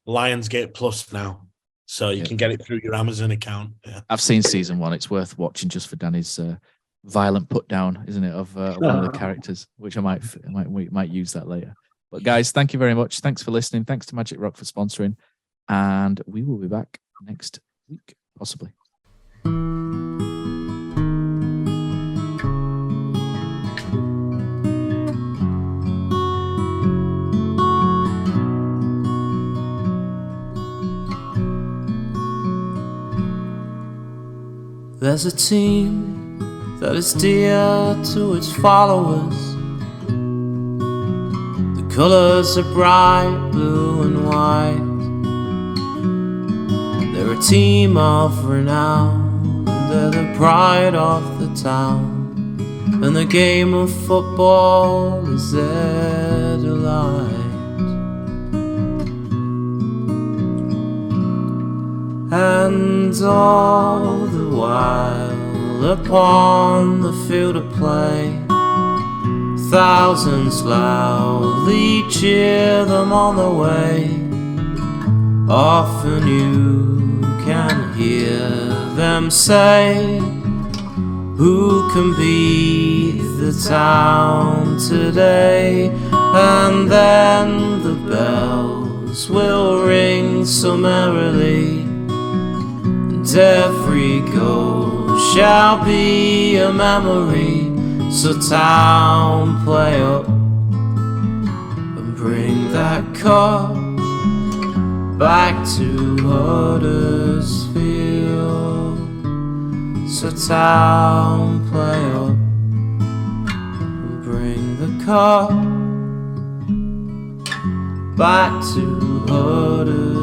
Lionsgate Plus now. So you can get it through your Amazon account. Yeah. I've seen season 1. It's worth watching just for Danny's violent put down, isn't it, of one of the characters, which we might use that later. But guys, thank you very much. Thanks for listening. Thanks to Magic Rock for sponsoring. And we will be back next week, possibly. There's a team that is dear to its followers. The colours are bright blue and white. They're a team of renown, they're the pride of the town, and the game of football is their delight. And all the while upon the field of play, thousands loudly cheer them on the way. Often you can hear them say, who can beat the town today? And then the bells will ring so merrily, and every goal shall be a memory. So town, play up and bring that cup back to Huddersfield. So town, play up and bring the cup back to Huddersfield.